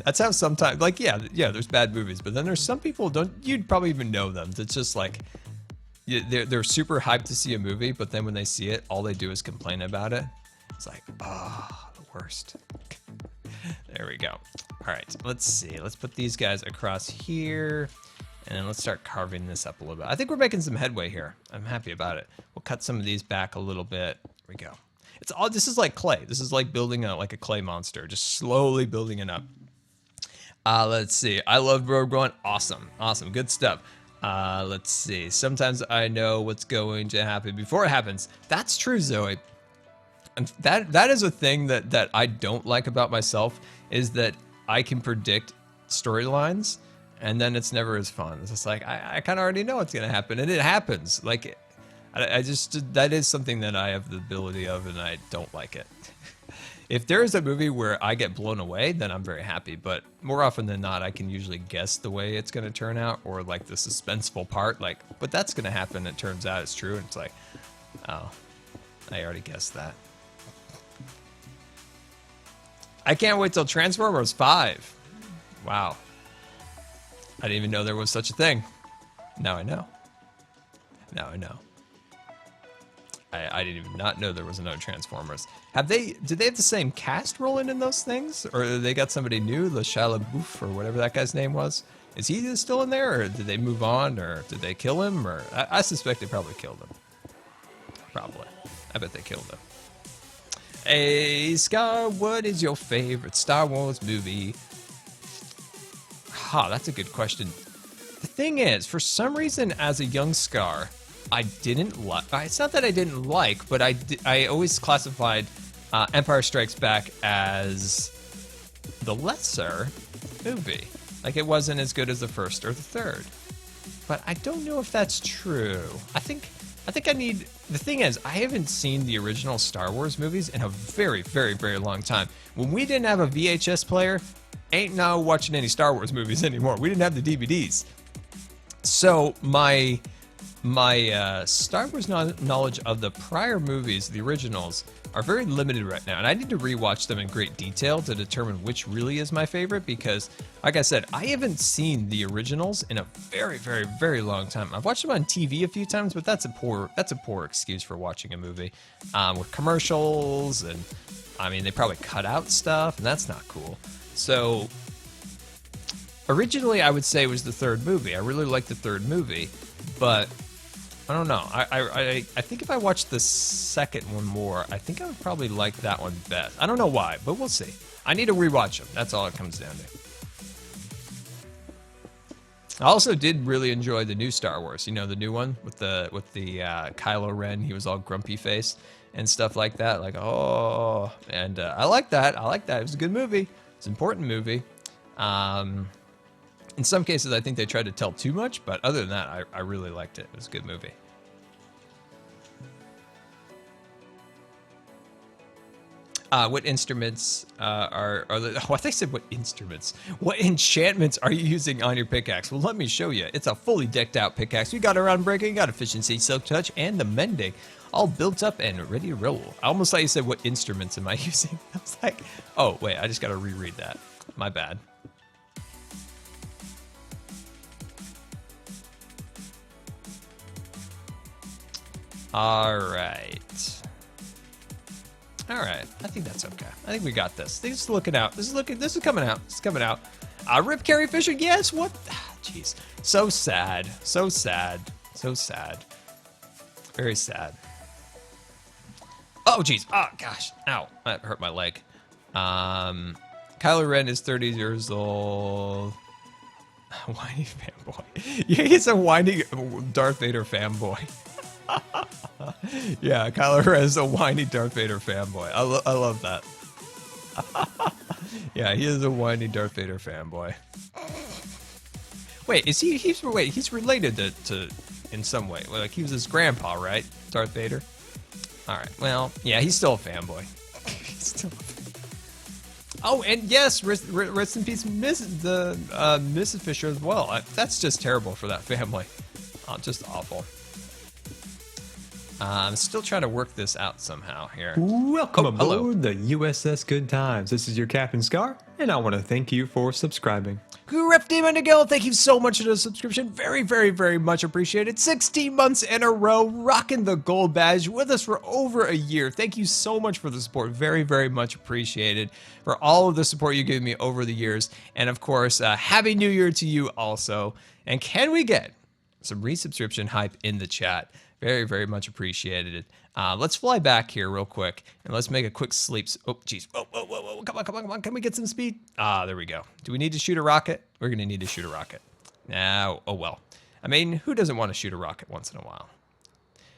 That's how sometimes, like, yeah, there's bad movies, but then there's some people you'd probably even know them. That's just like, they're super hyped to see a movie, but then when they see it, all they do is complain about it. It's like, the worst. There we go. All right, let's see. Let's put these guys across here, and then let's start carving this up a little bit. I think we're making some headway here. I'm happy about it. We'll cut some of these back a little bit. There we go. It's all. This is like clay. This is like building like a clay monster, just slowly building it up. Let's see. I love Rogue One. Awesome. Good stuff. Let's see. Sometimes I know what's going to happen before it happens. That's true, Zoe. And that is a thing that I don't like about myself, is that I can predict storylines, and then it's never as fun. It's just like, I kind of already know what's going to happen, and it happens. Like, I just, that is something that I have the ability of, and I don't like it. If there is a movie where I get blown away, then I'm very happy. But more often than not, I can usually guess the way it's going to turn out, or like the suspenseful part, like, but that's going to happen. It turns out it's true. And it's like, oh, I already guessed that. I can't wait till Transformers 5. Wow. I didn't even know there was such a thing. Now I know. I didn't even not know there was another Transformers. Did they have the same cast rolling in those things? Or they got somebody new, the Shia LaBeouf, or whatever that guy's name was? Is he still in there, or did they move on, or did they kill him? Or I suspect they probably killed him. Probably. I bet they killed him. Hey, Scar, what is your favorite Star Wars movie? That's a good question. The thing is, for some reason, as a young Scar, I didn't like. It's not that I didn't like, but I always classified Empire Strikes Back as the lesser movie. Like, it wasn't as good as the first or the third. But I don't know if that's true. I think I need. The thing is, I haven't seen the original Star Wars movies in a very, very, very long time. When we didn't have a VHS player, ain't now watching any Star Wars movies anymore. We didn't have the DVDs. So my Star Wars knowledge of the prior movies, the originals, are very limited right now. And I need to rewatch them in great detail to determine which really is my favorite, because, like I said, I haven't seen the originals in a very, very, very long time. I've watched them on TV a few times, but that's a poor excuse for watching a movie with commercials, and I mean, they probably cut out stuff, and that's not cool. So originally, I would say it was the third movie. I really liked the third movie, but I don't know. I think if I watched the second one more, I think I would probably like that one best. I don't know why, but we'll see. I need to rewatch them. That's all it comes down to. I also did really enjoy the new Star Wars. You know, the new one with the Kylo Ren. He was all grumpy face and stuff like that. Like, oh, and I like that. It was a good movie. It's an important movie. In some cases, I think they tried to tell too much, but other than that, I really liked it. It was a good movie. What instruments are the... Oh, I think I said what instruments. What enchantments are you using on your pickaxe? Well, let me show you. It's a fully decked out pickaxe. We got around breaking, got efficiency, silk touch, and the mending. All built up and ready to roll. I almost thought you said, what instruments am I using? I was like, oh, wait, I just got to reread that. My bad. All right. I think that's okay. I think we got this. This is looking out. This is coming out. It's coming out. Rip Carry Fisher. Yes. What? Jeez. So sad. So sad. So sad. Very sad. Oh, jeez. Oh, gosh. Ow. That hurt my leg. Kylo Ren is 30 years old. Whiny fanboy. Yeah, he's a whiny Darth Vader fanboy. Yeah, Kylo Ren is a whiny Darth Vader fanboy. I love that. Yeah, he is a whiny Darth Vader fanboy. Wait, is he's related to in some way. Like, he was his grandpa, right? Darth Vader? All right. Well, yeah, he's still a fanboy. He's still a fanboy. Oh, and yes, rest in peace, Mrs. Fisher as well. That's just terrible for that family. Just awful. I'm still trying to work this out somehow here. Welcome aboard hello. the USS Good Times. This is your Captain Scar, and I want to thank you for subscribing. Ref Demon to go. Thank you so much for the subscription. Very, very, very much appreciated. 16 months in a row, rocking the gold badge with us for over a year. Thank you so much for the support. Very, very much appreciated for all of the support you gave me over the years. And of course, Happy New Year to you also. And can we get some resubscription hype in the chat? Very, very much appreciated. Let's fly back here real quick and let's make a quick sleep. Oh, geez. Whoa, whoa, whoa, whoa. Come on, come on, come on. Can we get some speed? There we go. Do we need to shoot a rocket? We're going to need to shoot a rocket. Now, oh well. I mean, who doesn't want to shoot a rocket once in a while?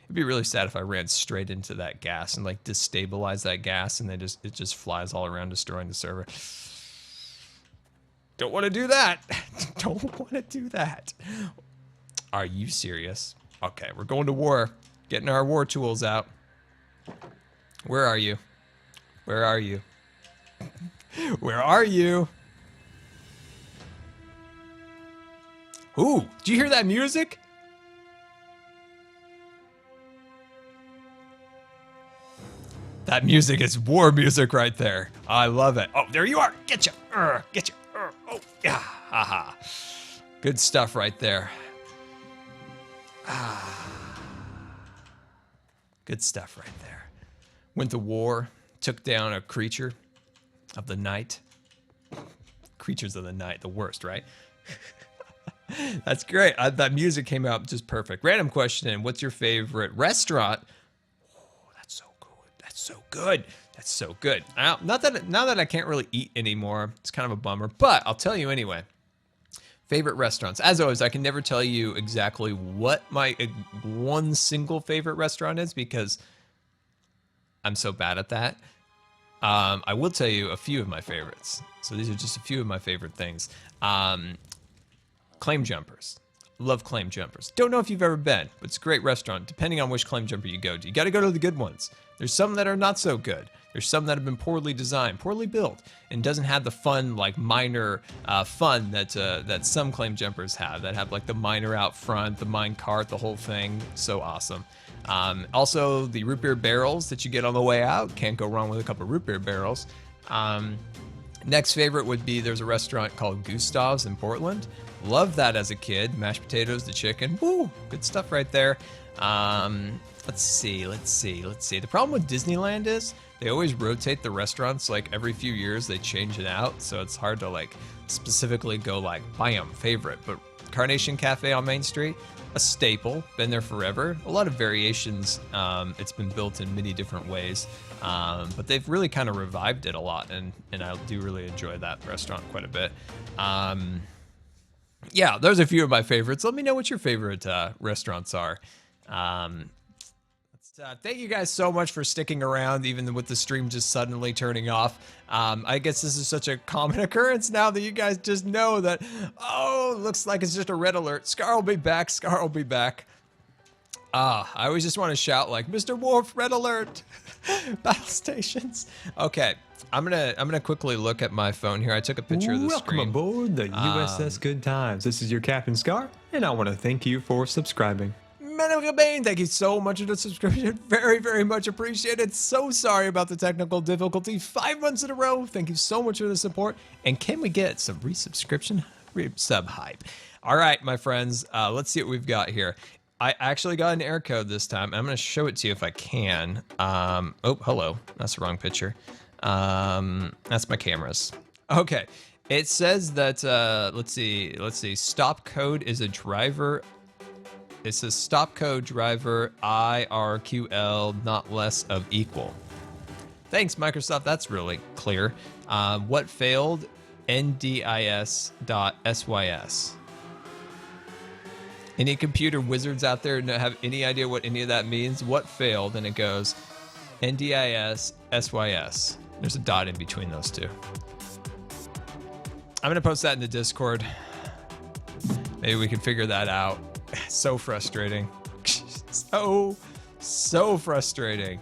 It'd be really sad if I ran straight into that gas and like destabilize that gas and then it just flies all around destroying the server. Don't want to do that. Don't want to do that. Are you serious? Okay, we're going to war. Getting our war tools out. Where are you? Where are you? Where are you? Ooh, did you hear that music? That music is war music right there. I love it. Oh, there you are. Get you. Get you. Oh, yeah. Haha. Good stuff right there. Good stuff right there. Went to war, took down a creature of the night. Creatures of the night, the worst, right? That's great. That music came out just perfect. Random question, what's your favorite restaurant? Oh, that's so good. That's so good. That's so good. Now that I can't really eat anymore, it's kind of a bummer, but I'll tell you anyway. Favorite restaurants. As always, I can never tell you exactly what my one single favorite restaurant is because I'm so bad at that. I will tell you a few of my favorites. So these are just a few of my favorite things. Claim Jumpers. Love Claim Jumpers. Don't know if you've ever been, but it's a great restaurant depending on which Claim Jumper you go to. You got to go to the good ones. There's some that are not so good. There's some that have been poorly designed, poorly built, and doesn't have the fun, like minor fun that some Claim Jumpers have. That have like the miner out front, the mine cart, the whole thing. So awesome. Also, the root beer barrels that you get on the way out. Can't go wrong with a couple of root beer barrels. Next favorite would be there's a restaurant called Gustav's in Portland. Loved that as a kid. Mashed potatoes, the chicken. Woo, good stuff right there. Let's see. The problem with Disneyland is they always rotate the restaurants like every few years. They change it out, so it's hard to like specifically go like bam favorite. But Carnation Cafe on Main Street, a staple, been there forever. A lot of variations. It's been built in many different ways, but they've really kind of revived it a lot, and I do really enjoy that restaurant quite a bit. Yeah, those are a few of my favorites. Let me know what your favorite restaurants are. Thank you guys so much for sticking around, even with the stream just suddenly turning off. I guess this is such a common occurrence now that you guys just know that, oh, looks like it's just a red alert. Scar will be back. Scar will be back. I always just want to shout like, Mr. Wolf, red alert. Battle stations. Okay, I'm gonna quickly look at my phone here. I took a picture of the screen. Welcome aboard the USS Good Times. This is your Captain Scar, and I want to thank you for subscribing. Bane, thank you so much for the subscription. Very, very much appreciated. So sorry about the technical difficulty. 5 months in a row. Thank you so much for the support. And can we get some resubscription? Sub hype. All right, my friends. Let's see what we've got here. I actually got an error code this time. I'm going to show it to you if I can. Oh, hello. That's the wrong picture. That's my cameras. Okay. It says that, let's see. Stop code is a driver. It says stop code driver IRQL not less of equal. Thanks, Microsoft. That's really clear. What failed? NDIS.SYS. Any computer wizards out there have any idea what any of that means? What failed? And it goes NDIS.SYS. There's a dot in between those two. I'm going to post that in the Discord. Maybe we can figure that out. So frustrating. So frustrating.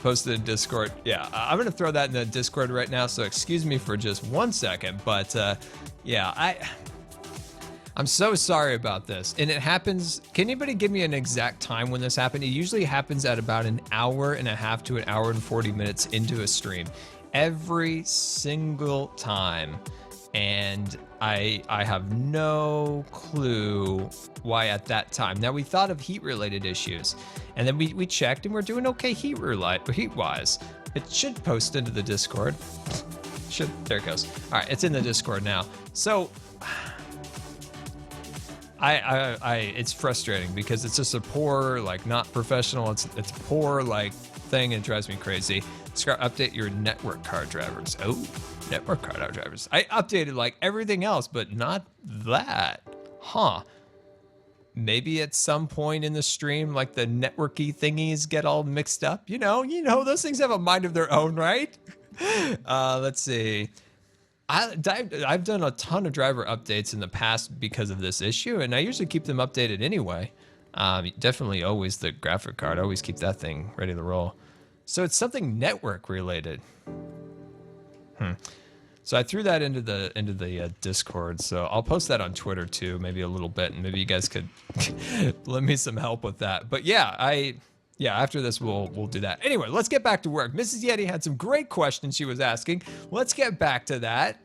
posted in Discord. Yeah, I'm gonna throw that in the Discord right now, so excuse me for just 1 second, but yeah, I'm so sorry about this. And it happens, can anybody give me an exact time when this happened? It usually happens at about an hour and a half to an hour and 40 minutes into a stream. Every single time. And I have no clue why at that time. Now we thought of heat related issues, and then we checked and we're doing okay heat wise. It should post into the Discord. There it goes. All right, it's in the Discord now. So it's frustrating because it's just a poor, like, not professional. It's a poor, like, thing, and it drives me crazy. Scar, update your network card drivers. Oh, network card drivers. I updated like everything else, but not that. Huh. Maybe at some point in the stream, like the networky thingies get all mixed up. You know, those things have a mind of their own, right? Let's see. I've done a ton of driver updates in the past because of this issue, and I usually keep them updated anyway. Definitely always the graphic card. I always keep that thing ready to roll. So it's something network related. So I threw that into the Discord. So I'll post that on Twitter too, maybe a little bit, and maybe you guys could lend me some help with that. But yeah, after this we'll do that. Anyway, let's get back to work. Mrs. Yeti had some great questions she was asking. Let's get back to that.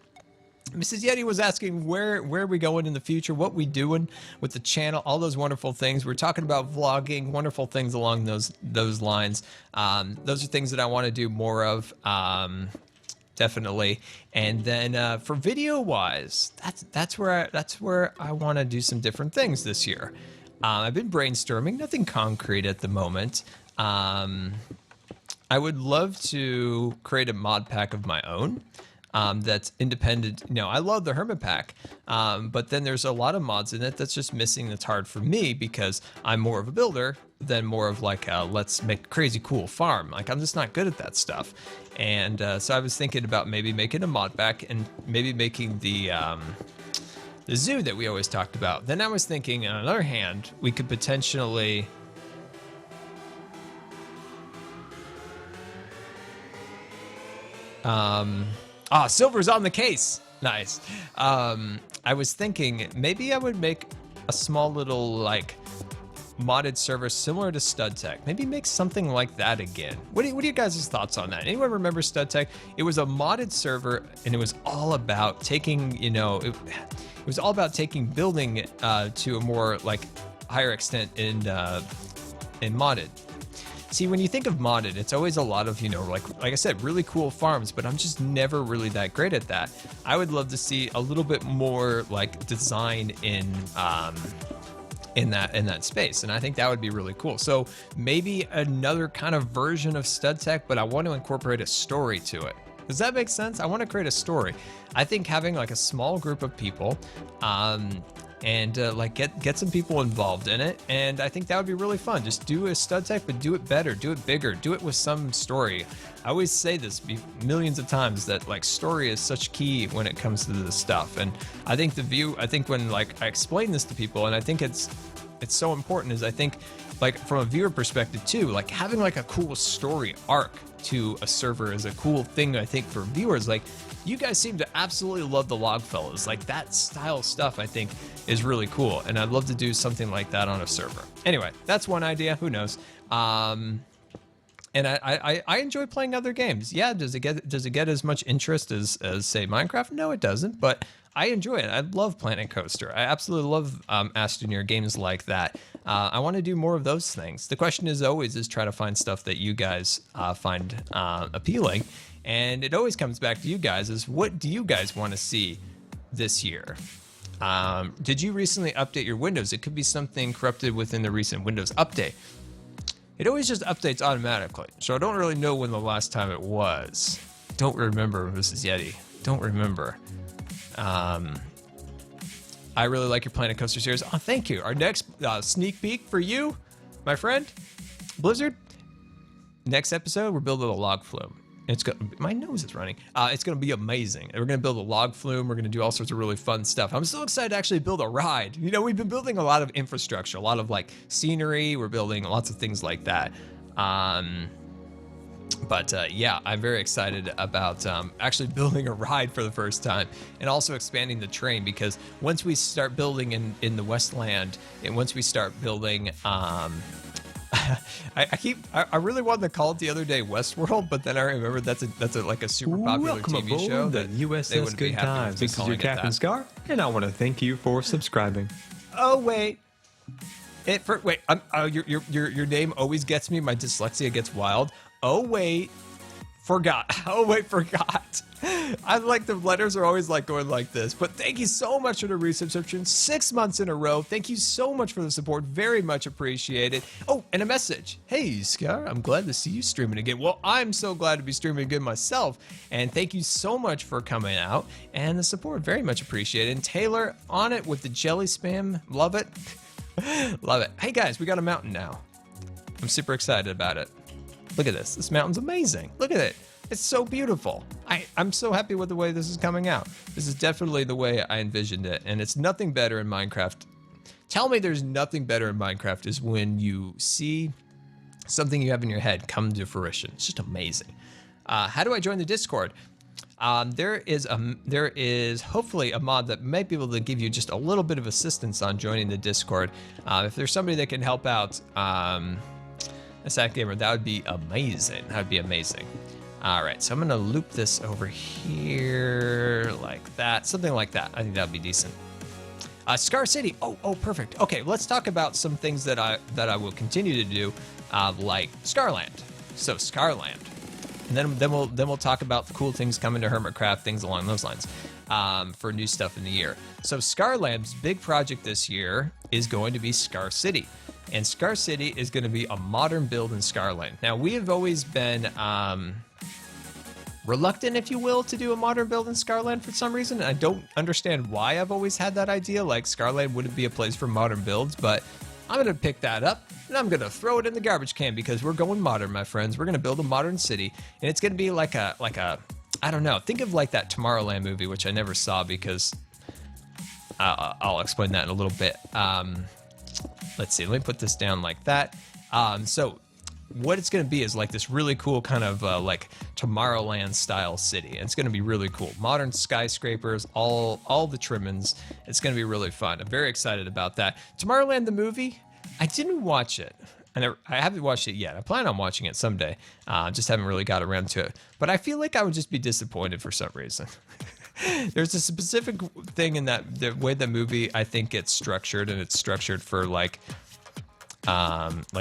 Mrs. Yeti was asking where we going in the future, what we doing with the channel, all those wonderful things. We're talking about vlogging, wonderful things along those lines. Those are things that I want to do more of, definitely. And then for video wise, that's where I want to do some different things this year. I've been brainstorming, nothing concrete at the moment. I would love to create a mod pack of my own. That's independent. You know, I love the Hermit pack, but then there's a lot of mods in it that's just missing. That's hard for me because I'm more of a builder than more of like a, let's make a crazy cool farm. Like, I'm just not good at that stuff. And so I was thinking about maybe making a mod pack and maybe making the zoo that we always talked about. Then I was thinking, on the other hand, we could potentially silver's on the case. Nice. I was thinking maybe I would make a small little like modded server similar to StudTech. Maybe make something like that again. What are you guys' thoughts on that? Anyone remember StudTech? It was a modded server, and it was all about taking, you know, it was all about taking building to a more like higher extent in modded. See, when you think of modded, it's always a lot of, you know, like I said, really cool farms, but I'm just never really that great at that. I would love to see a little bit more like design in that space, and I think that would be really cool. So maybe another kind of version of StudTech, but I want to incorporate a story to it. Does that make sense? I want to create a story. I think having like a small group of people, and like get some people involved in it, and I think that would be really fun. Just do a StudTech, but do it better, do it bigger, do it with some story. I always say this millions of times that like story is such key when it comes to this stuff, and I think when like I explain this to people, and I think it's so important, is I think like from a viewer perspective too, like having like a cool story arc to a server is a cool thing. I think for viewers, like you guys seem to absolutely love the Logfellas. Like that style stuff I think is really cool, and I'd love to do something like that on a server. Anyway, that's one idea, who knows. And I enjoy playing other games. Yeah, does it get as much interest as say Minecraft? No, it doesn't, but I enjoy it. I love Planet Coaster. I absolutely love Astroneer games like that. I want to do more of those things. The question is always try to find stuff that you guys find appealing. And it always comes back to you guys is what do you guys want to see this year? Did you recently update your Windows? It could be something corrupted within the recent Windows update. It always just updates automatically, so I don't really know when the last time it was. Don't remember, Mrs. Yeti. Don't remember. I really like your Planet Coaster series. Oh, thank you. Our next sneak peek for you, my friend, Blizzard. Next episode, we're building a log flume. My nose is running. It's gonna be amazing. We're gonna build a log flume. We're gonna do all sorts of really fun stuff. I'm so excited to actually build a ride. You know, we've been building a lot of infrastructure, a lot of like scenery. We're building lots of things like that. But yeah, I'm very excited about actually building a ride for the first time, and also expanding the train, because once we start building in the Westland, and once we start building, I really wanted to call it the other day Westworld, but then I remember that's like a super popular Welcome TV aboard show the that USS Good Times. This is your Captain Scar, and I want to thank you for subscribing. Oh wait. Your name always gets me. My dyslexia gets wild. Oh wait, forgot. Oh wait, forgot. I like the letters are always like going like this. But thank you so much for the resubscription. 6 months in a row. Thank you so much for the support. Very much appreciated. Oh, and a message. Hey, Scar, I'm glad to see you streaming again. Well, I'm so glad to be streaming again myself. And thank you so much for coming out and the support. Very much appreciated. And Taylor on it with the jelly spam. Love it. Love it. Hey guys, we got a mountain now. I'm super excited about it. Look at this. This mountain's amazing. Look at it. It's so beautiful. I'm so happy with the way this is coming out. This is definitely the way I envisioned it, and it's nothing better in Minecraft. Tell me there's nothing better in Minecraft is when you see something you have in your head come to fruition. It's just amazing. How do I join the Discord? There is hopefully a mod that might be able to give you just a little bit of assistance on joining the Discord. If there's somebody that can help out, a Sack Gamer, that would be amazing. That would be amazing. All right, so I'm gonna loop this over here like that, something like that. I think that would be decent. Scar City. Oh, perfect. Okay, let's talk about some things that I will continue to do, like Scarland. So Scarland. And then we'll talk about the cool things coming to Hermitcraft, things along those lines, for new stuff in the year. So Scarland's big project this year is going to be Scar City, and Scar City is going to be a modern build in Scarland. Now we have always been reluctant, if you will, to do a modern build in Scarland for some reason. I don't understand why I've always had that idea. Like Scarland wouldn't be a place for modern builds, but I'm gonna pick that up and I'm gonna throw it in the garbage can because we're going modern, my friends. We're gonna build a modern city, and it's gonna be like a I don't know. Think of like that Tomorrowland movie, which I never saw because I'll explain that in a little bit. Let's see. Let me put this down like that. So what it's going to be is like this really cool kind of like Tomorrowland style city. And it's going to be really cool. Modern skyscrapers, all the trimmings. It's going to be really fun. I'm very excited about that. Tomorrowland the movie, I didn't watch it. I haven't watched it yet. I plan on watching it someday. Just haven't really got around to it. But I feel like I would just be disappointed for some reason. There's a specific thing in that the way the movie I think gets structured, and it's structured for like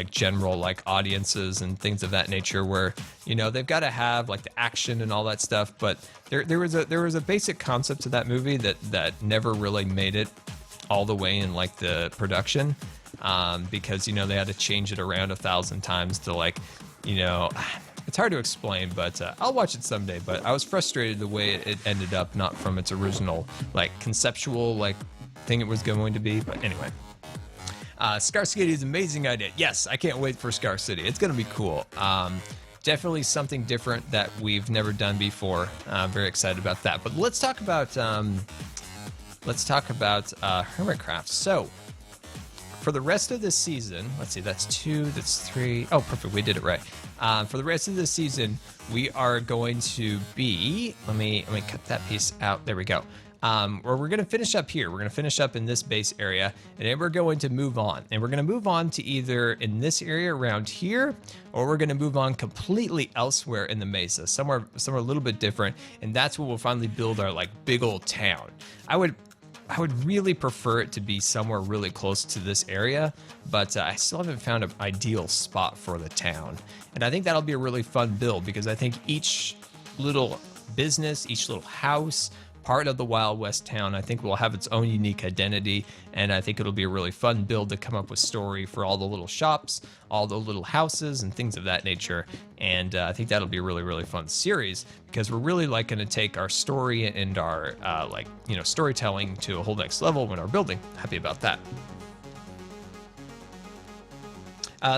general like audiences and things of that nature, where you know they've got to have like the action and all that stuff. But there was a basic concept to that movie that never really made it all the way in like the production, because you know they had to change it around 1,000 times to like, you know. It's hard to explain, but I'll watch it someday. But I was frustrated the way it ended up, not from its original, like, conceptual, like, thing it was going to be. But anyway. Scar City is an amazing idea. Yes, I can't wait for Scar City. It's going to be cool. Definitely something different that we've never done before. I'm very excited about that. But let's talk about Hermitcraft. So, for the rest of this season, let's see, that's 2, that's 3. Oh, perfect, we did it right. For the rest of the season, we are going to be, let me cut that piece out. There we go. Where we're going to finish up here. We're going to finish up in this base area, and then we're going to move on. And we're going to move on to either in this area around here, or we're going to move on completely elsewhere in the mesa, somewhere a little bit different. And that's where we'll finally build our like big old town. I would really prefer it to be somewhere really close to this area, but I still haven't found an ideal spot for the town. And I think that'll be a really fun build, because I think each little business, each little house, part of the Wild West town, I think will have its own unique identity, and I think it'll be a really fun build to come up with story for all the little shops, all the little houses, and things of that nature. And I think that'll be a really, really fun series, because we're really like going to take our story and our storytelling to a whole next level when our building. Happy about that.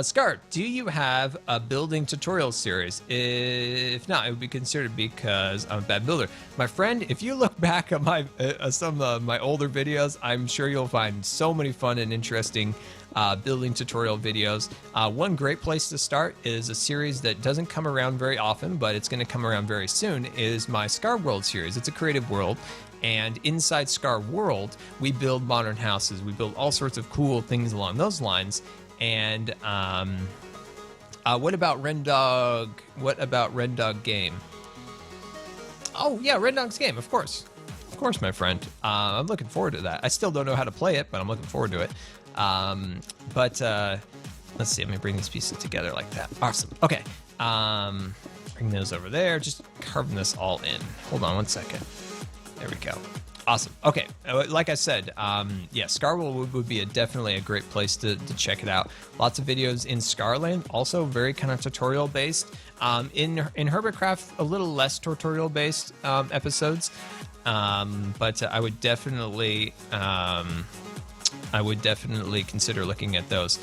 Scar, do you have a building tutorial series? If not, it would be considered because I'm a bad builder. My friend, if you look back at my some of my older videos, I'm sure you'll find so many fun and interesting building tutorial videos. One great place to start is a series that doesn't come around very often, but it's going to come around very soon, is my Scar World series. It's a creative world. And inside Scar World, we build modern houses. We build all sorts of cool things along those lines. And what about Ren Dog? What about Ren Dog Game? Oh yeah, Ren Dog's Game, of course, my friend. I'm looking forward to that. I still don't know how to play it, but I'm looking forward to it. Let's see. Let me bring these pieces together like that. Awesome. Okay. Bring those over there. Just carving this all in. Hold on one second. There we go. Awesome. Okay, like I said, yeah, Scarworld would be definitely a great place to check it out. Lots of videos in Scarland, also very kind of tutorial based. In Hermitcraft, a little less tutorial based episodes, but I would definitely consider looking at those.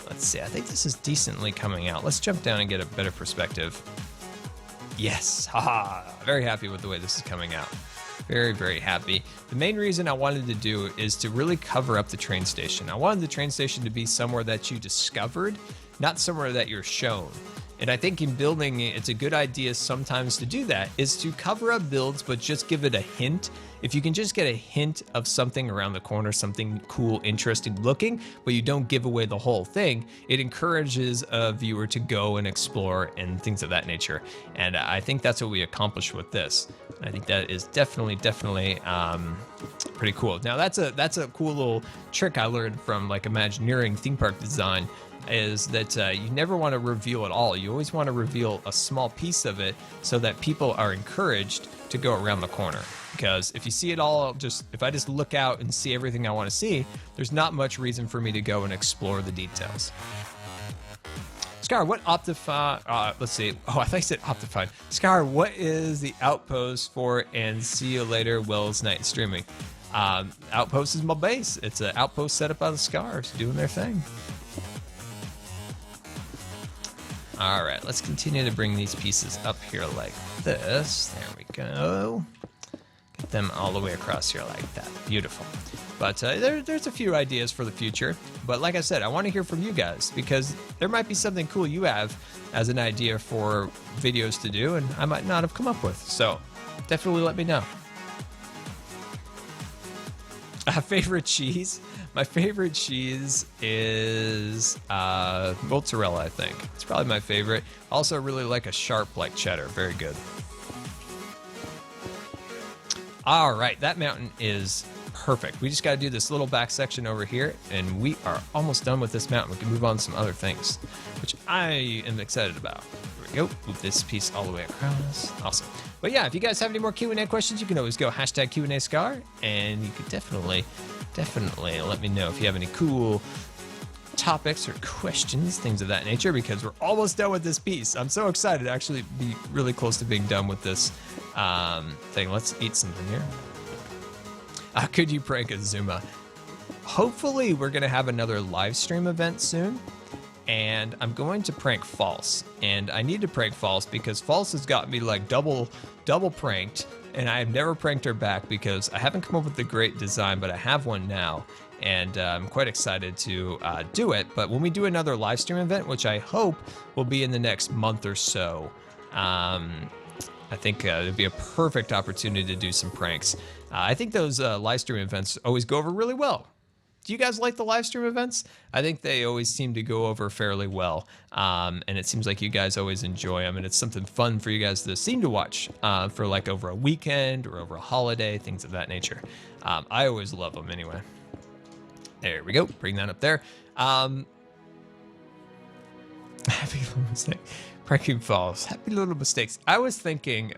Let's see. I think this is decently coming out. Let's jump down and get a better perspective. Yes, haha! Very happy with the way this is coming out. Very, very happy. The main reason I wanted to do is to really cover up the train station. I wanted the train station to be somewhere that you discovered, not somewhere that you're shown. And I think in building, it's a good idea sometimes to do that, is to cover up builds, but just give it a hint. If you can just get a hint of something around the corner, something cool, interesting looking, but you don't give away the whole thing, it encourages a viewer to go and explore and things of that nature. And I think that's what we accomplished with this. I think that is definitely pretty cool. Now that's a cool little trick I learned from like Imagineering theme park design, is that you never want to reveal it all. You always want to reveal a small piece of it so that people are encouraged to go around the corner. Because if you see it all, if I just look out and see everything I want to see, there's not much reason for me to go and explore the details. Scar, what let's see. Oh, I thought you said Optifine. Scar, what is the outpost for and see you later, Wells Night Streaming? Outpost is my base. It's an outpost set up by the Scars doing their thing. All right, let's continue to bring these pieces up here like this. There we go. Get them all the way across here like that. Beautiful. But there's a few ideas for the future. But like I said, I want to hear from you guys because there might be something cool you have as an idea for videos to do and I might not have come up with. So definitely let me know. Favorite cheese? My favorite cheese is mozzarella, I think. It's probably my favorite. Also really like a sharp like cheddar. Very good. All right, that mountain is perfect. We just got to do this little back section over here, and we are almost done with this mountain. We can move on to some other things, which I am excited about. Here we go. Move this piece all the way across. Awesome. But yeah, if you guys have any more Q&A questions, you can always go hashtag Q&A Scar, and you could definitely let me know if you have any cool topics or questions, things of that nature, because we're almost done with this piece. I'm so excited to actually be really close to being done with this thing. Let's eat something here. Could you prank a Zuma? Hopefully we're going to have another live stream event soon, and I'm going to prank False. And I need to prank False because False has got me like double pranked, and I have never pranked her back because I haven't come up with a great design, but I have one now. And I'm quite excited to do it. But when we do another live stream event, which I hope will be in the next month or so, I think it'd be a perfect opportunity to do some pranks. I think those live stream events always go over really well. Do you guys like the live stream events? I think they always seem to go over fairly well. And it seems like you guys always enjoy them. And it's something fun for you guys to seem to watch for like over a weekend or over a holiday, things of that nature. I always love them anyway. There we go. Bring that up there. Happy little mistake. Pranking Falls. Happy little mistakes. I was thinking,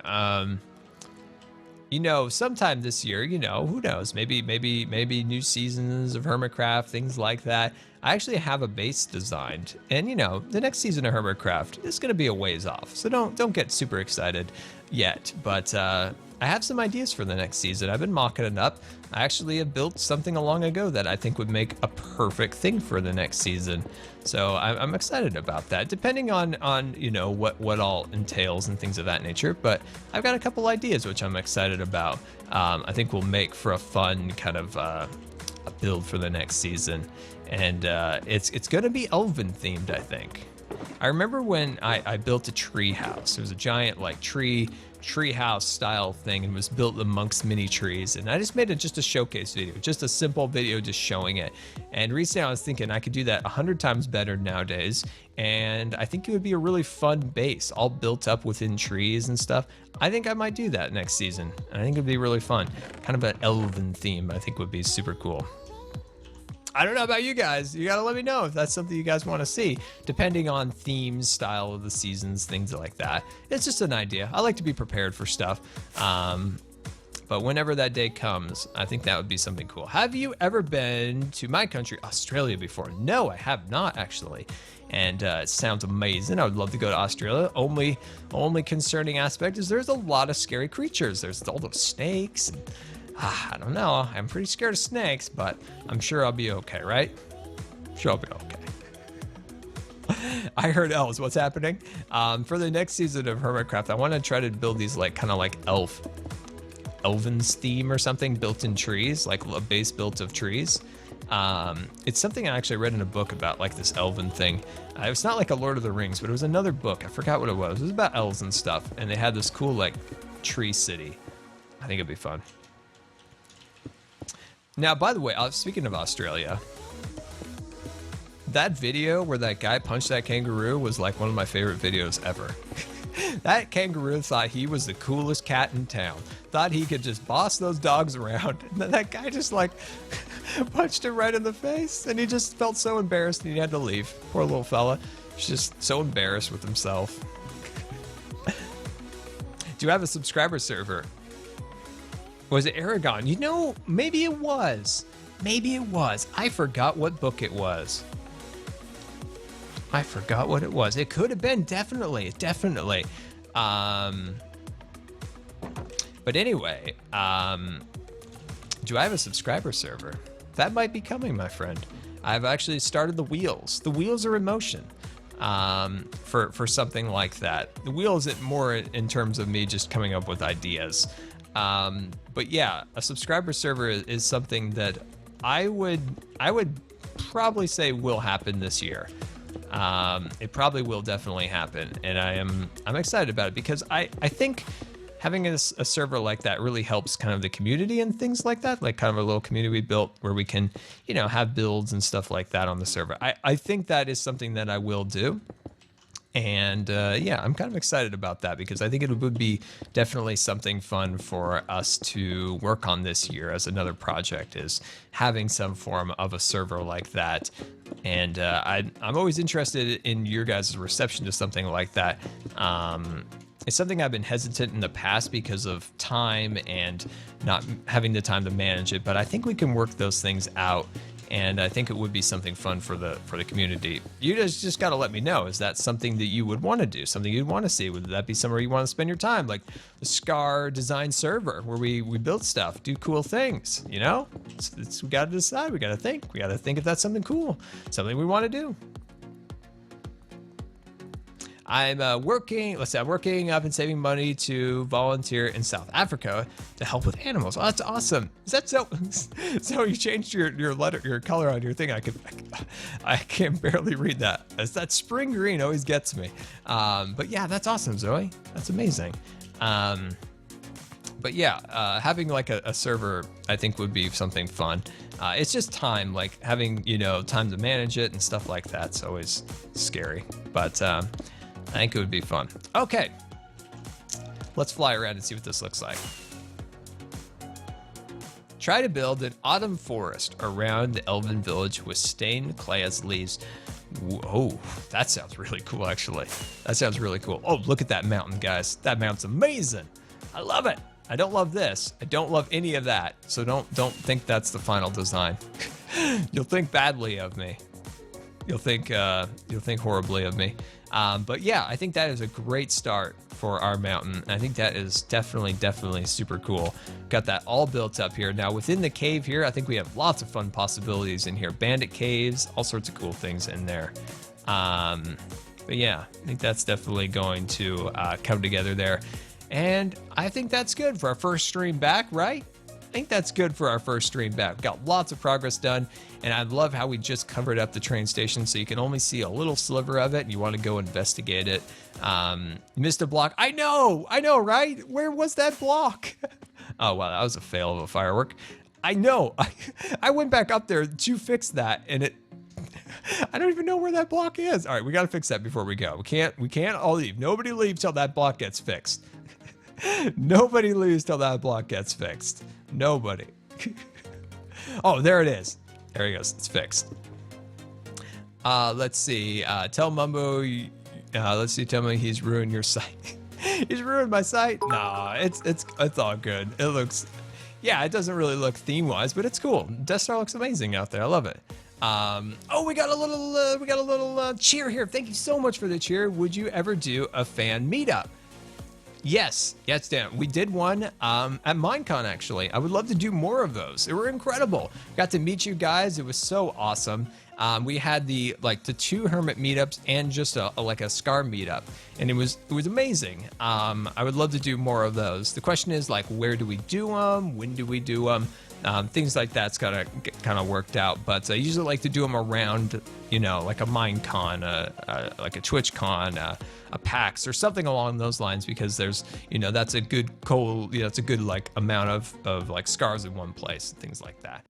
sometime this year, who knows? Maybe new seasons of Hermitcraft, things like that. I actually have a base designed, and you know, the next season of Hermitcraft is going to be a ways off, so don't get super excited yet. But I have some ideas for the next season. I've been mocking it up. I actually have built something a long ago that I think would make a perfect thing for the next season. So I'm excited about that, depending on you know what all entails and things of that nature. But I've got a couple ideas which I'm excited about. I think will make for a fun kind of a build for the next season, and it's going to be elven themed, I think. I remember when I built a tree house. It was a giant like tree house style thing, and was built amongst mini trees, and I just made it just a showcase video, just a simple video just showing it. And recently I was thinking I could do that 100 times better nowadays, and I think it would be a really fun base all built up within trees and stuff. I think I might do that next season. I think it'd be really fun, kind of an elven theme. I think would be super cool. I don't know about you guys. You gotta let me know if that's something you guys want to see, depending on themes, style of the seasons, things like that. It's just an idea. I like to be prepared for stuff. But whenever that day comes, I think that would be something cool. Have you ever been to my country, Australia, before? No, I have not actually. And it sounds amazing. I would love to go to Australia. Only concerning aspect is there's a lot of scary creatures. There's all those snakes. And, I don't know. I'm pretty scared of snakes, but I'm sure I'll be okay, right? Sure I'll be okay. I heard elves. What's happening? For the next season of Hermitcraft, I want to try to build these like kind of like elven's theme or something, built in trees, like a base built of trees. It's something I actually read in a book about, like this elven thing. It's not like a Lord of the Rings, but it was another book. I forgot what it was. It was about elves and stuff, and they had this cool like tree city. I think it'd be fun. Now, by the way, speaking of Australia, that video where that guy punched that kangaroo was like one of my favorite videos ever. That kangaroo thought he was the coolest cat in town. Thought he could just boss those dogs around. And then that guy just like punched him right in the face. And he just felt so embarrassed and he had to leave. Poor little fella. He's just so embarrassed with himself. Do you have a subscriber server? Was it Aragon? You know, maybe it was. Maybe it was. I forgot what book it was. I forgot what it was. It could have been, definitely. But anyway, do I have a subscriber server? That might be coming, my friend. I've actually started the wheels. The wheels are in motion for something like that. The wheels is more in terms of me just coming up with ideas. But yeah, a subscriber server is something that I would probably say will happen this year. It probably will definitely happen, and I'm excited about it because I think having a server like that really helps kind of the community and things like that, like kind of a little community we built where we can, you know, have builds and stuff like that on the server. I think that is something that I will do. And yeah, I'm kind of excited about that because I think it would be definitely something fun for us to work on this year as another project, is having some form of a server like that. And I'm always interested in your guys' reception to something like that. It's something I've been hesitant in the past because of time and not having the time to manage it, but I think we can work those things out. And I think it would be something fun for the community. You guys just got to let me know. Is that something that you would want to do? Something you'd want to see? Would that be somewhere you want to spend your time? Like the Scar design server where we build stuff, do cool things, you know? We got to decide. We got to think. We got to think if that's something cool, something we want to do. I'm working, let's say I'm working, I've been saving money to volunteer in South Africa to help with animals. Oh, that's awesome. Is that so? So you changed your color on your thing. I can barely read that. It's that spring green always gets me. But yeah, that's awesome, Zoe. That's amazing. But yeah, having like a server, I think would be something fun. It's just time, like having, you know, time to manage it and stuff like that's always scary. But I think it would be fun. Okay, let's fly around and see what this looks like. Try to build an autumn forest around the elven village with stained clay as leaves. Whoa, that sounds really cool, actually. That sounds really cool. Oh, look at that mountain, guys. That mountain's amazing. I love it. I don't love this. I don't love any of that. So don't think that's the final design. You'll think badly of me. you'll think horribly of me. But yeah, I think that is a great start for our mountain. I think that is definitely super cool. Got that all built up here. Now within the cave here, I think we have lots of fun possibilities in here. Bandit caves, all sorts of cool things in there. But yeah, I think that's definitely going to come together there. And I think that's good for our first stream back, right? I think that's good for our first stream back. We've got lots of progress done, and I love how we just covered up the train station so you can only see a little sliver of it and you want to go investigate it. Missed a block. I know, right? Where was that block? Oh, wow, that was a fail of a firework. I know. I went back up there to fix that, and it... I don't even know where that block is. All right, we got to fix that before we go. We can't all leave. Nobody leaves till that block gets fixed. Nobody leaves till that block gets fixed. Nobody. Oh, there it is. There he goes. It's fixed. Let's see. Tell Mumbo. Let's see. Tell me he's ruined your site. He's ruined my site. Nah, it's all good. It looks. Yeah, it doesn't really look theme-wise, but it's cool. Death Star looks amazing out there. I love it. Oh, we got a little cheer here. Thank you so much for the cheer. Would you ever do a fan meetup? Yes, Dan. We did one at Minecon, actually. I would love to do more of those. They were incredible. Got to meet you guys. It was so awesome. We had the 2 hermit meetups and just a Scar meetup, and it was amazing. I would love to do more of those. The question is where do we do them? When do we do them? Things like that's kind of worked out, but I usually like to do them around, like a Minecon, like a TwitchCon, a PAX or something along those lines, because there's, that's a good it's a good amount of scars in one place and things like that.